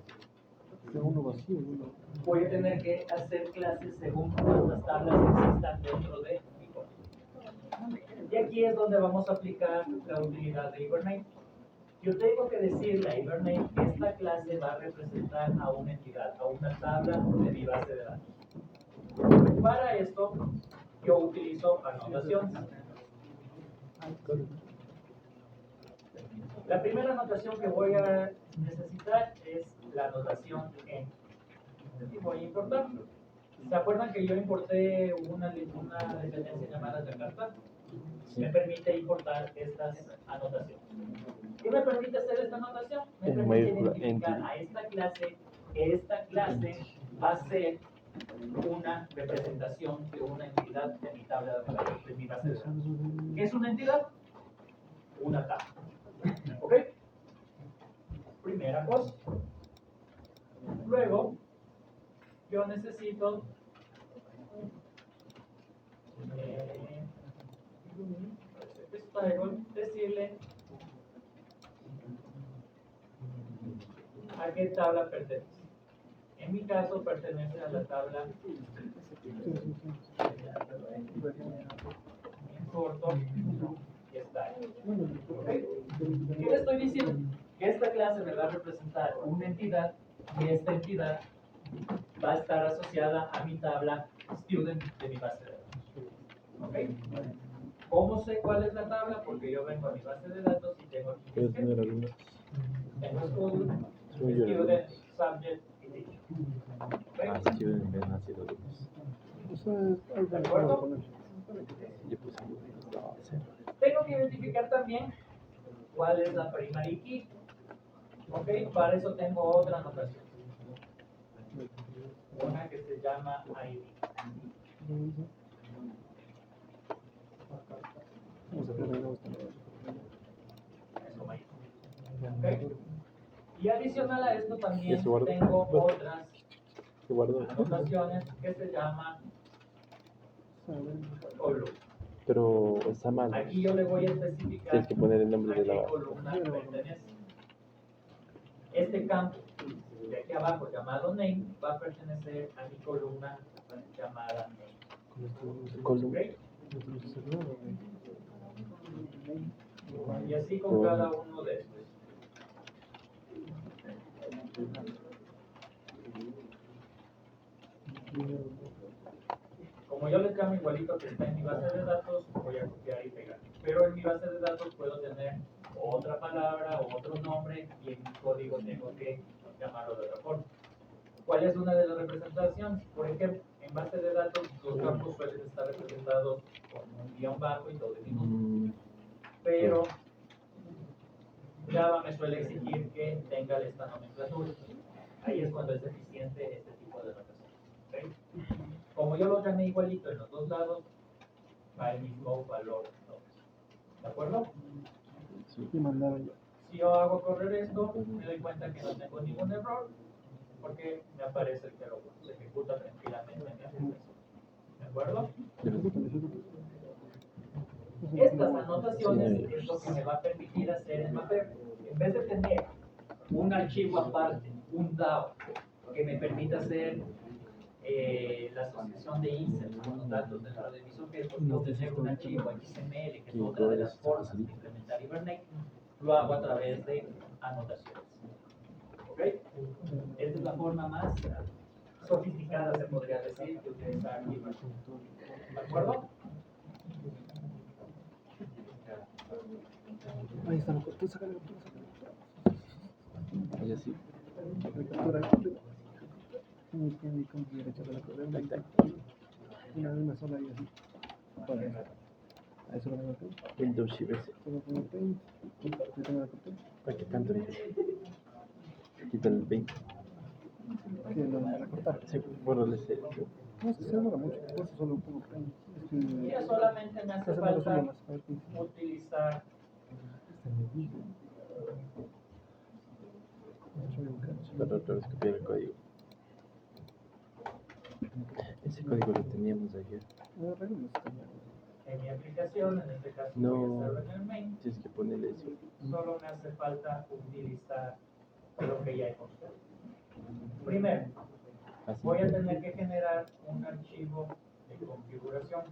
Tengo uno vacío y uno. voy a tener que hacer clases según las tablas que existan dentro de mi código. Y aquí es donde vamos a aplicar la utilidad de Hibernate. Yo tengo que decirle a Hibernate que esta clase va a representar a una entidad, a una tabla de mi base de datos. Para esto, yo utilizo anotaciones. La primera anotación que voy a necesitar es la anotación en. Y voy a importar. ¿Se acuerdan que yo importé una dependencia llamada Jakarta? Me permite importar estas anotaciones. ¿Qué me permite hacer esta anotación? Me En permite mayúscula, identificar entity. a esta clase, que esta clase va a ser una representación de una entidad de mi tabla de mi base de datos. ¿Qué es una entidad? Una tabla. ¿Ok? Primera cosa. Luego, yo necesito decirle a qué tabla pertenece. En mi caso pertenece a la tabla en corto y está ahí. ¿Okay? ¿Qué le estoy diciendo? Que esta clase me va a representar una entidad y esta entidad va a estar asociada a mi tabla student de mi base de datos. ¿Ok? ¿Cómo sé cuál es la tabla? Porque yo vengo a mi base de datos y tengo aquí Puedes tener algunos. tengo school, Soy yo, student, subject y teacher. ¿Ok? Steven en vez de nacido Lucas. O sea, es algo ¿De acuerdo? con él. Yo puse no, cero. Tengo que identificar también cuál es la primary key. ¿Ok? Para eso tengo otra anotación. Una que se llama ID. Vamos a crear algo. Eso me ayuda. ¿Ok? Y adicional a esto ¿Y también eso guardo? tengo otras ¿Qué guardo? anotaciones que se llaman column. Pero está mal. Aquí yo le voy a especificar Tienes que poner el a nombre de qué la columna pertenece. Este campo de aquí abajo llamado name va a pertenecer a mi columna llamada name. columna. ¿Ok? Y así con cada uno de estos. Como yo les llamo igualito que está en mi base de datos, voy a copiar y pegar. Pero en mi base de datos puedo tener otra palabra o otro nombre y en mi código tengo que llamarlo de otra forma. ¿Cuál es una de las representaciones? Por ejemplo, en base de datos los campos suelen estar representados con un guión bajo y todo en minúsculas. Pero Java me suele exigir que tenga esta nomenclatura. Ahí es cuando es deficiente este tipo de notación. ¿Okay? Como yo lo llamé igualito en los dos lados, va el mismo valor. ¿De acuerdo? Y mandaron ya. Si yo hago correr esto, me doy cuenta que no tengo ningún error, porque me aparece que lo se ejecuta tranquilamente en mi aplicación. ¿De acuerdo? Estas anotaciones es lo que me va a permitir hacer el mapeo. En vez de tener un archivo aparte, un DAO, que me permita hacer la asociación de insert con los datos dentro de mis objetos, o tener un archivo XML, que es otra de las formas de implementar Hibernate, lo hago a través de anotaciones. ¿Ok? Esta es la forma más sofisticada, se podría decir, de utilizar Hibernate. ¿De acuerdo? Ahí está la captura, saca la captura, saca la captura. Y así. La captura, la captura. Mi derecha de la captura. Tac, tac. Una sola y así. Para eso. A eso lo tengo aquí. Windows Shift S. Solo pongo paint. Yo tengo la captura. ¿Para qué tanto le quita el 20? Que lo van a cortar. Sí, borrarle ese. No, es que se demora mucho. Por eso solo pongo paint. Es que. Ya solamente me hace Hace menos falta más. A ver qué dice. utilizar Para otra vez copiar el código. Ese código lo teníamos ayer. No, arreglamos esto. en mi aplicación, en este caso No. voy a hacerlo en el main, Tienes que ponerle eso. solo me hace falta utilizar lo que ya he construido. Primero, Así. voy a tener que generar un archivo de configuración.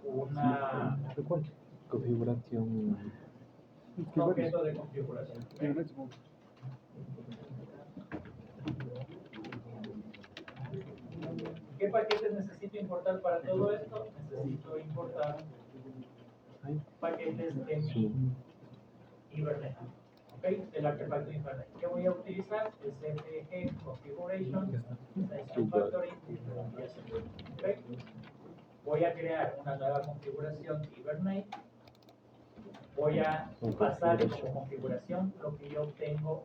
Una, ¿De cuál? Configuración. un objeto de configuración. ¿Qué paquetes necesito importar para todo esto? Necesito importar paquetes de mi Hibernate. ¿Ok? El artefacto Hibernate. ¿Qué voy a utilizar? El CPG Configuration, Station Factory, y así. ¿Ok? Voy a crear una nueva configuración Hibernate. Voy a pasar como configuración lo que yo obtengo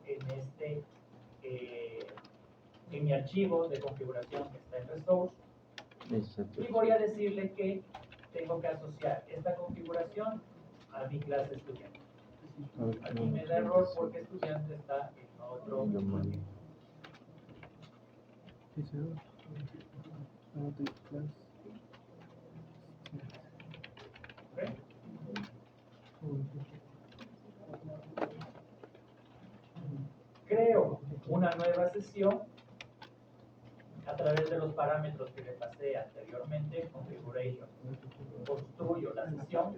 en mi archivo de configuración que está en Resource. Exacto. Y voy a decirle que tengo que asociar esta configuración a mi clase estudiante. A ver, Aquí me da error porque estudiante está en otro. Lo malo. Dice, class. ¿Ok? Creo una nueva sesión a través de los parámetros que le pasé anteriormente, configuration. Construyo la sesión,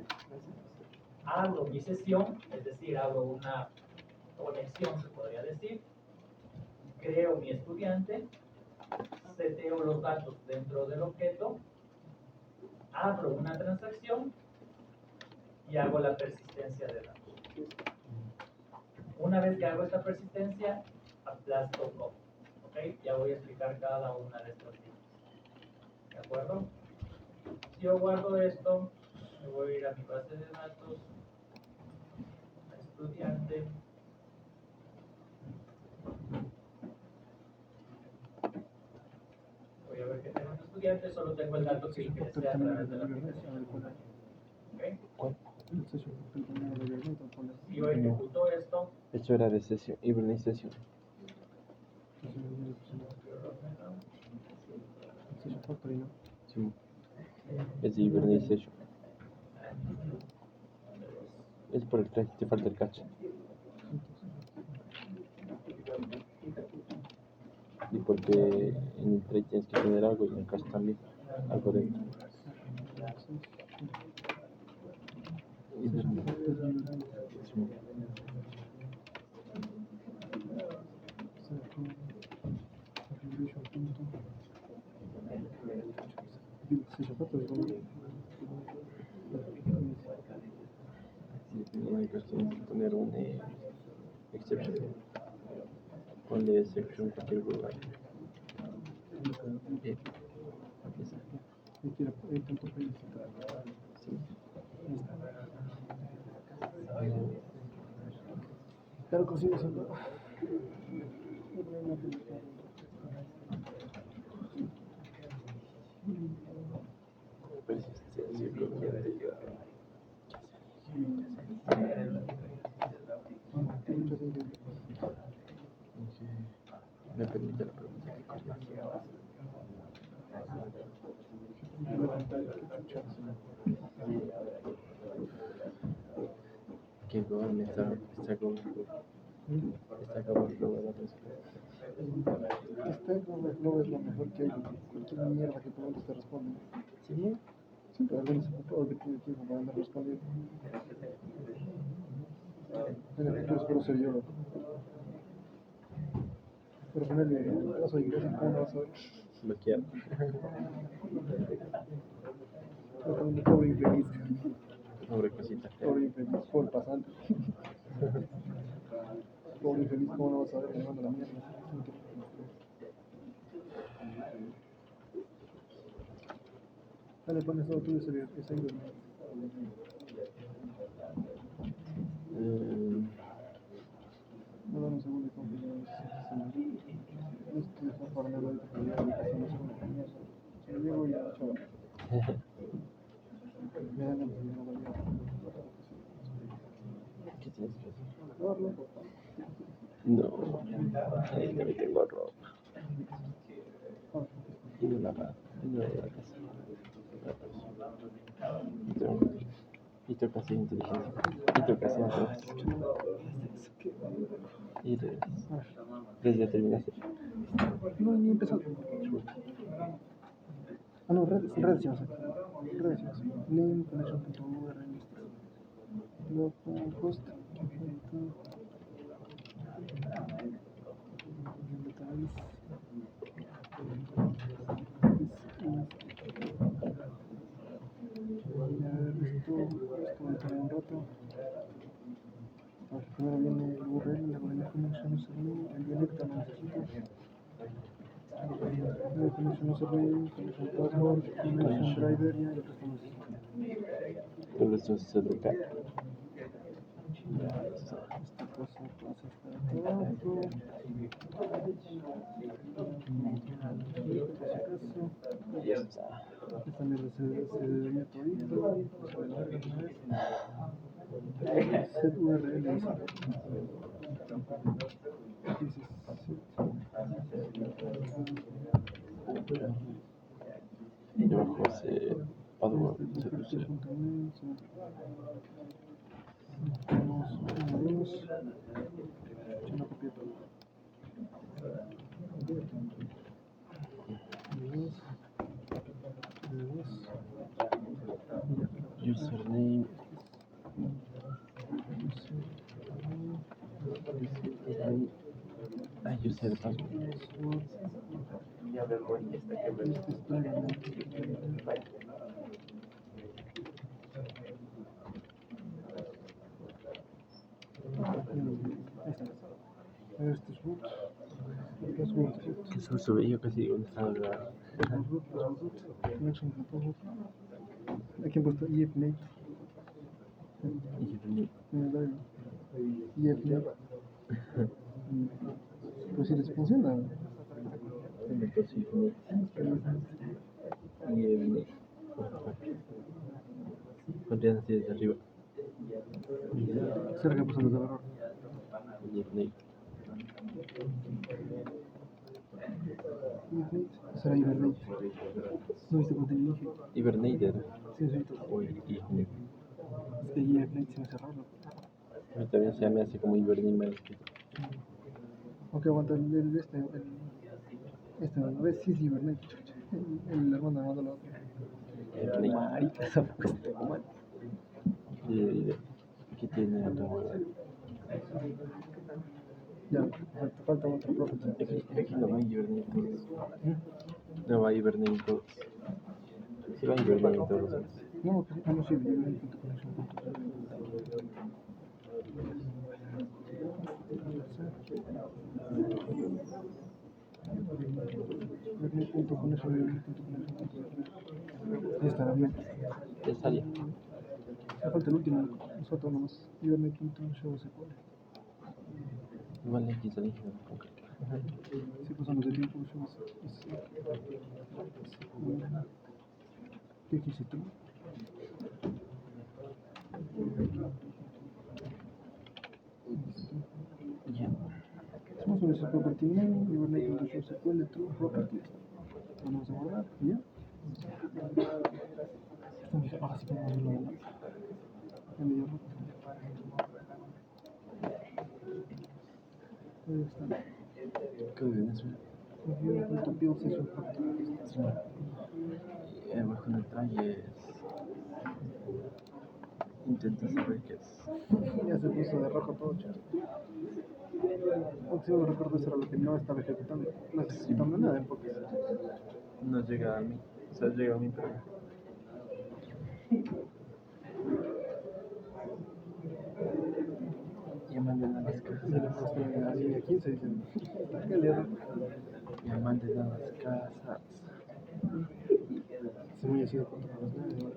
abro mi sesión, es decir, abro una conexión, se podría decir, creo mi estudiante, seteo los datos dentro del objeto, abro una transacción y hago la persistencia de datos. Una vez que hago esta persistencia, aplasto copy. ¿Ok? Ya voy a explicar cada una de estas líneas. ¿De acuerdo? Si yo guardo esto, me voy a ir a mi base de datos, a estudiante. Voy a ver que tengo un estudiante, solo tengo el dato que ingresé a través de la aplicación. ¿Ok? Si yo ejecuto esto, Esto era de sesión, Hibernate Session. Sí. Es de Hibernate Session. Es por el traje, te falta el cache. Y porque en el traje tienes que tener algo y en el cache también. Algo dentro. Hibernate. Sí. Sí, no hay cuestión de poner un exception. Ponle exception cualquier lugar. Sí. Claro que sí, eso no. Persistencia cognitiva. Me permite la pregunta que corregía. Que Google me está Google luego la respuesta. Overflow es lo mejor que hay. Cualquier mierda que preguntes te responde. ¿Sí? Sí, pero alguien se ocupó que tiene tiempo para andar respondiendo. En el futuro espero ser yo, loco. Pero ponerle el caso de inglés, ¿cómo lo vas a ver? bloqueado. Un pobre infeliz. Pobre cosita. Pobre infeliz. Pobre pasante. Pobre infeliz, ¿cómo no vas a ver? Me manda la mierda. Dale, pon eso tú, esa índole. No, dame un segundo, compañero. Esto es para ponerlo ahorita, pero ya ahorita se me sube la mierda. Si lo llevo ya, chaval. Me dan ganas de ir a la mierda. ¿Qué tienes que hacer? Lavarlo. No, ahí también tengo ropa. Y no lavada. Y no lavada casi. Y toca hacer inteligencia. Y toca hacer atrás. Y regresas. Desde terminaste. No, ni he empezado. Ah, no, redes sí vas a hacer. Redes sí vas a hacer. Name, connection.url. Luego host. Esto va a tener un rato. Primero viene el URL, luego viene connection username, el dialecto no necesito. Connection username, connection password, connection driver y el resto no necesito. Todo esto es educar. Esta cosa pasa hasta abajo. Ya está. Esta mierda se debería todito. Se ve la verga una vez. Set URL dice. Y debajo hace password. Tenemos 1, 2. Yo no copié todo. 2. Username. Ay, user password. Ya me morí hasta que me Este es root. Los root. Eso sube yo casi digo, ¿dónde está la Root. Connection to root. Aquí han puesto EFNate. EFNate. Pues si les funciona. Pondrían así desde arriba. Cerca puso los de error. EFNate. Será Hibernate. ¿No viste cuando te dije? Hibernated. Sí, sí. Uy, EFNate. Es que Hibernate se me hace raro. A mí también se me hace como Hibernate mal escrito. Aunque aguanta este, ¿no ves? Sí, es Hibernate. El hermano de la otra. Hibernate. Marica, esa fue mal. Aquí tiene otro. Ya, falta otro property. Aquí no va Hibernate todos. No va Hibernate todos. Sí va Hibernate todos. No, no sirve. Hibernate.connection. Ahí está, bien. Ya salía. Me falta el último, nosotros nomás. Hibernate.show SQL. Vale, aquí salí. Sí, pues son los de tiempo, show ¿qué quise tú? Ya. Hacemos un property name, Hibernate.show SQL, true property. Vamos a guardar, ¿ya? Ahora sí podemos verlo adelante. Ya me dio roto. Ahí está. ¿Qué vienes? Review.build session factory. Y abajo en el try es Intenta saber qué es. Ya se puso de rojo todo, chico. Aunque si no recuerdo, eso era lo que no estaba ejecutando. No está ejecutando nada en pocas. No llega a mí. O sea, llega a mí, pero ya manden a las Y le casas. mostré en la línea 15 dicen, está caliente. Ya manden a las casas. Se muy así de cuenta con las nueve,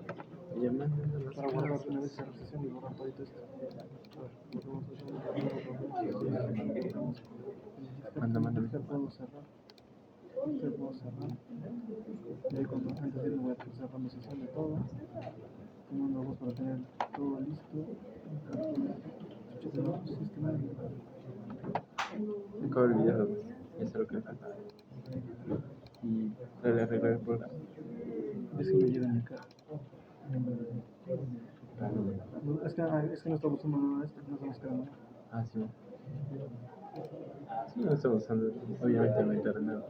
Ya manden a las para guardar una vez esa casas. recesión y borrar todo esto. A ver, lo que vamos a hacer. Manda. Este puedo cerrar. Este puedo cerrar. Y ahí cuando antes de irme voy a estar cerrando sesión de todo. Tomando voz para tener todo listo. Me acabo de olvidar y eso es lo que me falta. Y darle a arreglar el programa. Es que me llega en mi cara. No, es que no estamos usando nada de esto, no estamos quedando. Ah, sí. Sí, no estamos usando. Obviamente no hay para nada.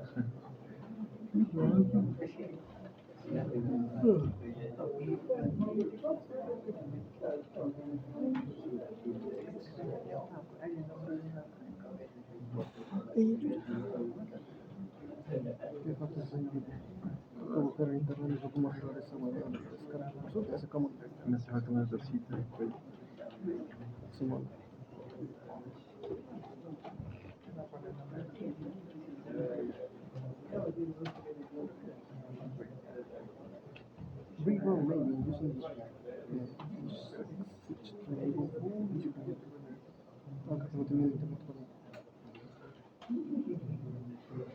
¿Qué falta enseñar? Cómo buscar en internet y cómo arreglar esa huevada de descargar. Nosotros hace como Me hace falta una torcita de cuello. Simón. Rerun maybe using switch triangle. Aunque no tenía internet por ahí.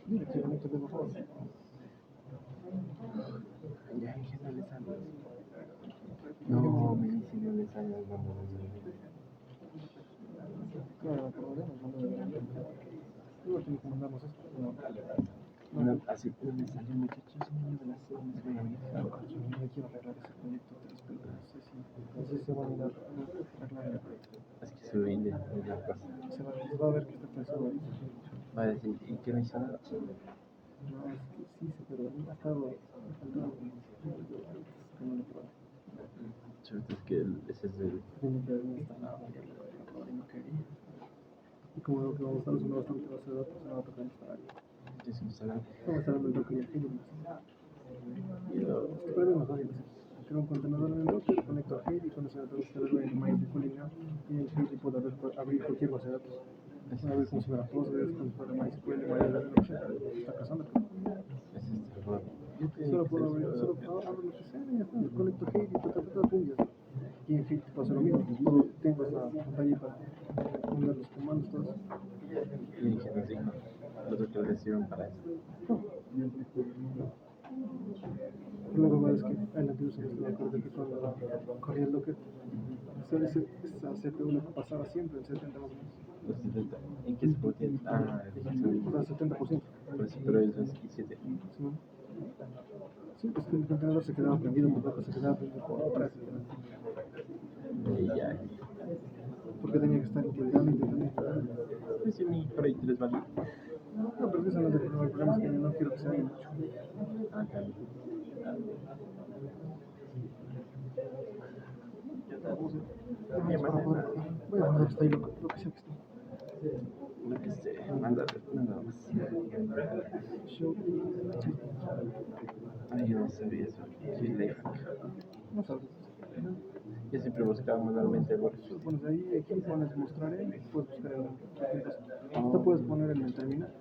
Mira que bonito de mejor. Ya, ¿qué no le sale? No, me dice no le sale al nombre Claro, problemas, no me da. Igual tengo que mandarnos esto. no, así no me salió, muchachos. No me la sé, no me Yo no quiero arreglar ese proyecto, pero no sé si se va a mirar arreglar el proyecto. Es que se vende la cosa. Se va a ver que está pensado ahí. Va a decir, ¿y qué no hizo nada? No, es que sí, pero ha estado faltando que no le puedo. Chuta, es que ese es el. Tiene que haber instalado y no quería. Y como veo que vamos a estar usando bastante base de datos, se va a tocar instalar. Es un salón. Estamos instalando el Docker y el Helium. Es que para mí es más fácil. Creo un contenedor en el Docker, conecto a Helium y con eso ya tengo que instalarlo en MySQL y en Helium puedo abrir cualquier base de datos. Puedo abrir como si fuera Postgres, como si fuera MySQL, MySQL, lo que sea. Está casando. Es este error. Solo puedo abrir lo que sea y ya está. Conecto a Helium, pum, ya está. Y en Helium pasa lo mismo. Tengo esa pantalla para poner los comandos, todo eso. Y dije, nos dijo, los otros les sirven para eso. Lo que pasa es que el antiguo se me acuerdo que cuando corría el Docker, esa CPU le pasaba siempre el 70 más o menos. Los 70. ¿En qué se puede? Ah, O sea, 70%. por eso, pero es 27. ¿Sí, no? Sí, es que el contenedor se quedaba prendido por otra, se quedaba prendido por otra. Y ya. Porque tenía que estar intentando. Pues sí, mi por ahí 3 vale. No, pero eso no es el problema. El problema es que no quiero que se vaya mucho. Ah, claro. Voy a mandar hasta ahí lo que sea que esté. Lo que esté, mándale, nada más. Show. Ay, yo no sabía eso. Soy lifehack. No sabes. Yo siempre buscaba manualmente el workflow. Lo pones ahí, aquí pones mostrar y puedes buscar el. Esto puedes poner en el terminal.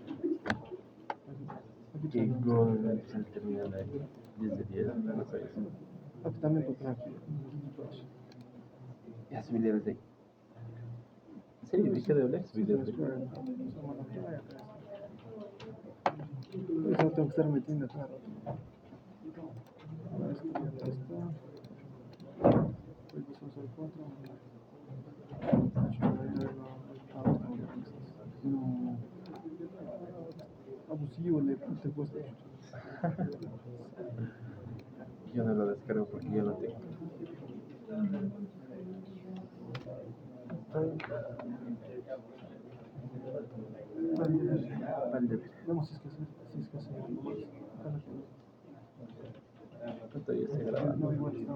Aquí Que también. Google el terminal ahí. 10 de 10, no sé eso. Aquí también puedes poner aquí. Ya subí desde ahí. ¿En serio? ¿Dije de hablar? Subí desde ahí. Eso tengo que estar metiendo cada rato. Esto ya está. Pues vamos al 4. No. Abusivo le he puesto. Yo no lo descargo porque yo lo tengo. Vale. Vamos, si es que hace algo más. Todavía está grabando. No, igual está.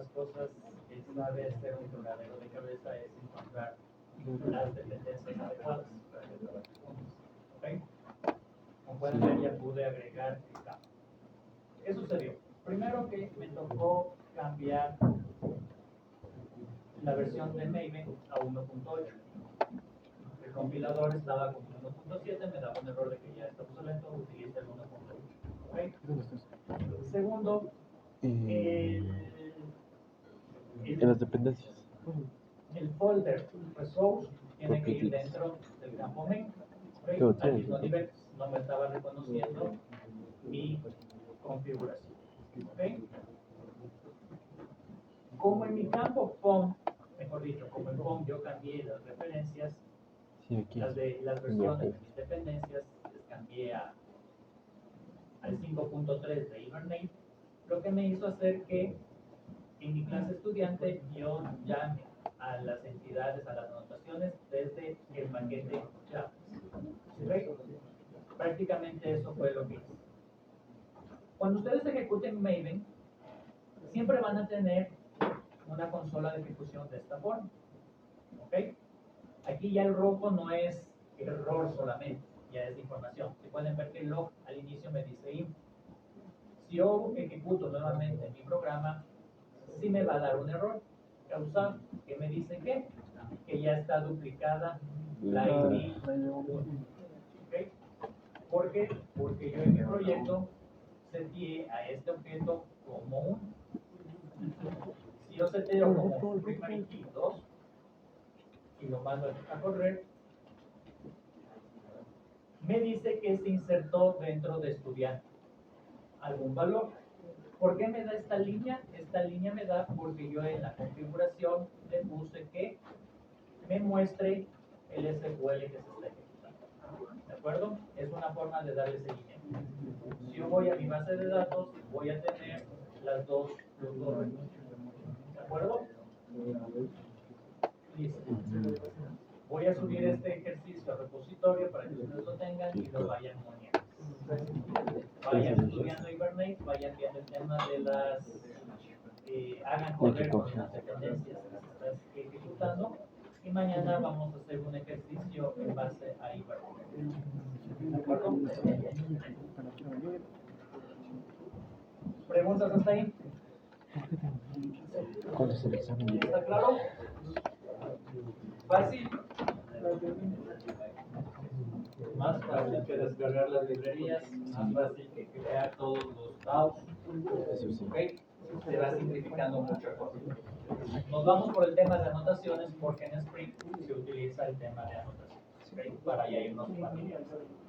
las cosas que sabe ser un quebradero de cabeza es encontrar las dependencias adecuadas para que trabajen juntos. ¿Ok? Como pueden ver, ya pude agregar el campo. ¿Qué sucedió? Primero que me tocó cambiar la versión de Maven a 1.8. El compilador estaba con 1.7, me daba un error de que ya está obsoleto, utiliza el 1.8. ¿Okay? Segundo, En las dependencias. el folder resource tiene que ir Properties. dentro del campo main. ¿Okay? Pero Al tiene mismo que- nivel no me estaba reconociendo mi configuración. ¿Okay? Como en mi campo POM, mejor dicho, como en POM yo cambié las referencias, Sí, aquí. las versiones de mis dependencias, les cambié al 5.3 de Hibernate, lo que me hizo hacer que en mi clase estudiante yo llame a las entidades, a las anotaciones desde el paquete Java. ¿Ok? Prácticamente eso fue lo que hice. Cuando ustedes ejecuten Maven, siempre van a tener una consola de ejecución de esta forma. ¿Ok? Aquí ya el rojo no es error solamente, ya es información. Si pueden ver que el log al inicio me dice info. Si yo ejecuto nuevamente mi programa, sí me va a dar un error causal que me dice que ya está duplicada la ID 1. ¿Ok? ¿Por qué? Porque yo en mi proyecto seteé a este objeto como 1. Si yo seteo como primary key 2 y lo mando a correr, me dice que se insertó dentro de estudiante algún valor. ¿Por qué me da esta línea? Esta línea me da porque yo en la configuración le puse que me muestre el SQL que se está ejecutando. ¿De acuerdo? Es una forma de darle seguimiento. Si yo voy a mi base de datos, voy a tener los dos retos. ¿De acuerdo? Listo. Voy a subir este ejercicio al repositorio para que ustedes lo tengan y lo vayan monitoreando. Vayan estudiando Hibernate, vayan viendo el tema de las hagan correr con las dependencias que se están ejecutando y mañana vamos a hacer un ejercicio en base a Hibernate. ¿De acuerdo? ¿Preguntas hasta ahí? ¿Cuál es el examen? ¿Está claro? Fácil. Más fácil que descargar las librerías, más fácil que crear todos los DAOs. ¿Ok? Se va simplificando muchas cosas. Nos vamos por el tema de anotaciones porque en Spring se utiliza el tema de anotaciones. ¿Ok? Para ya irnos familiarizando.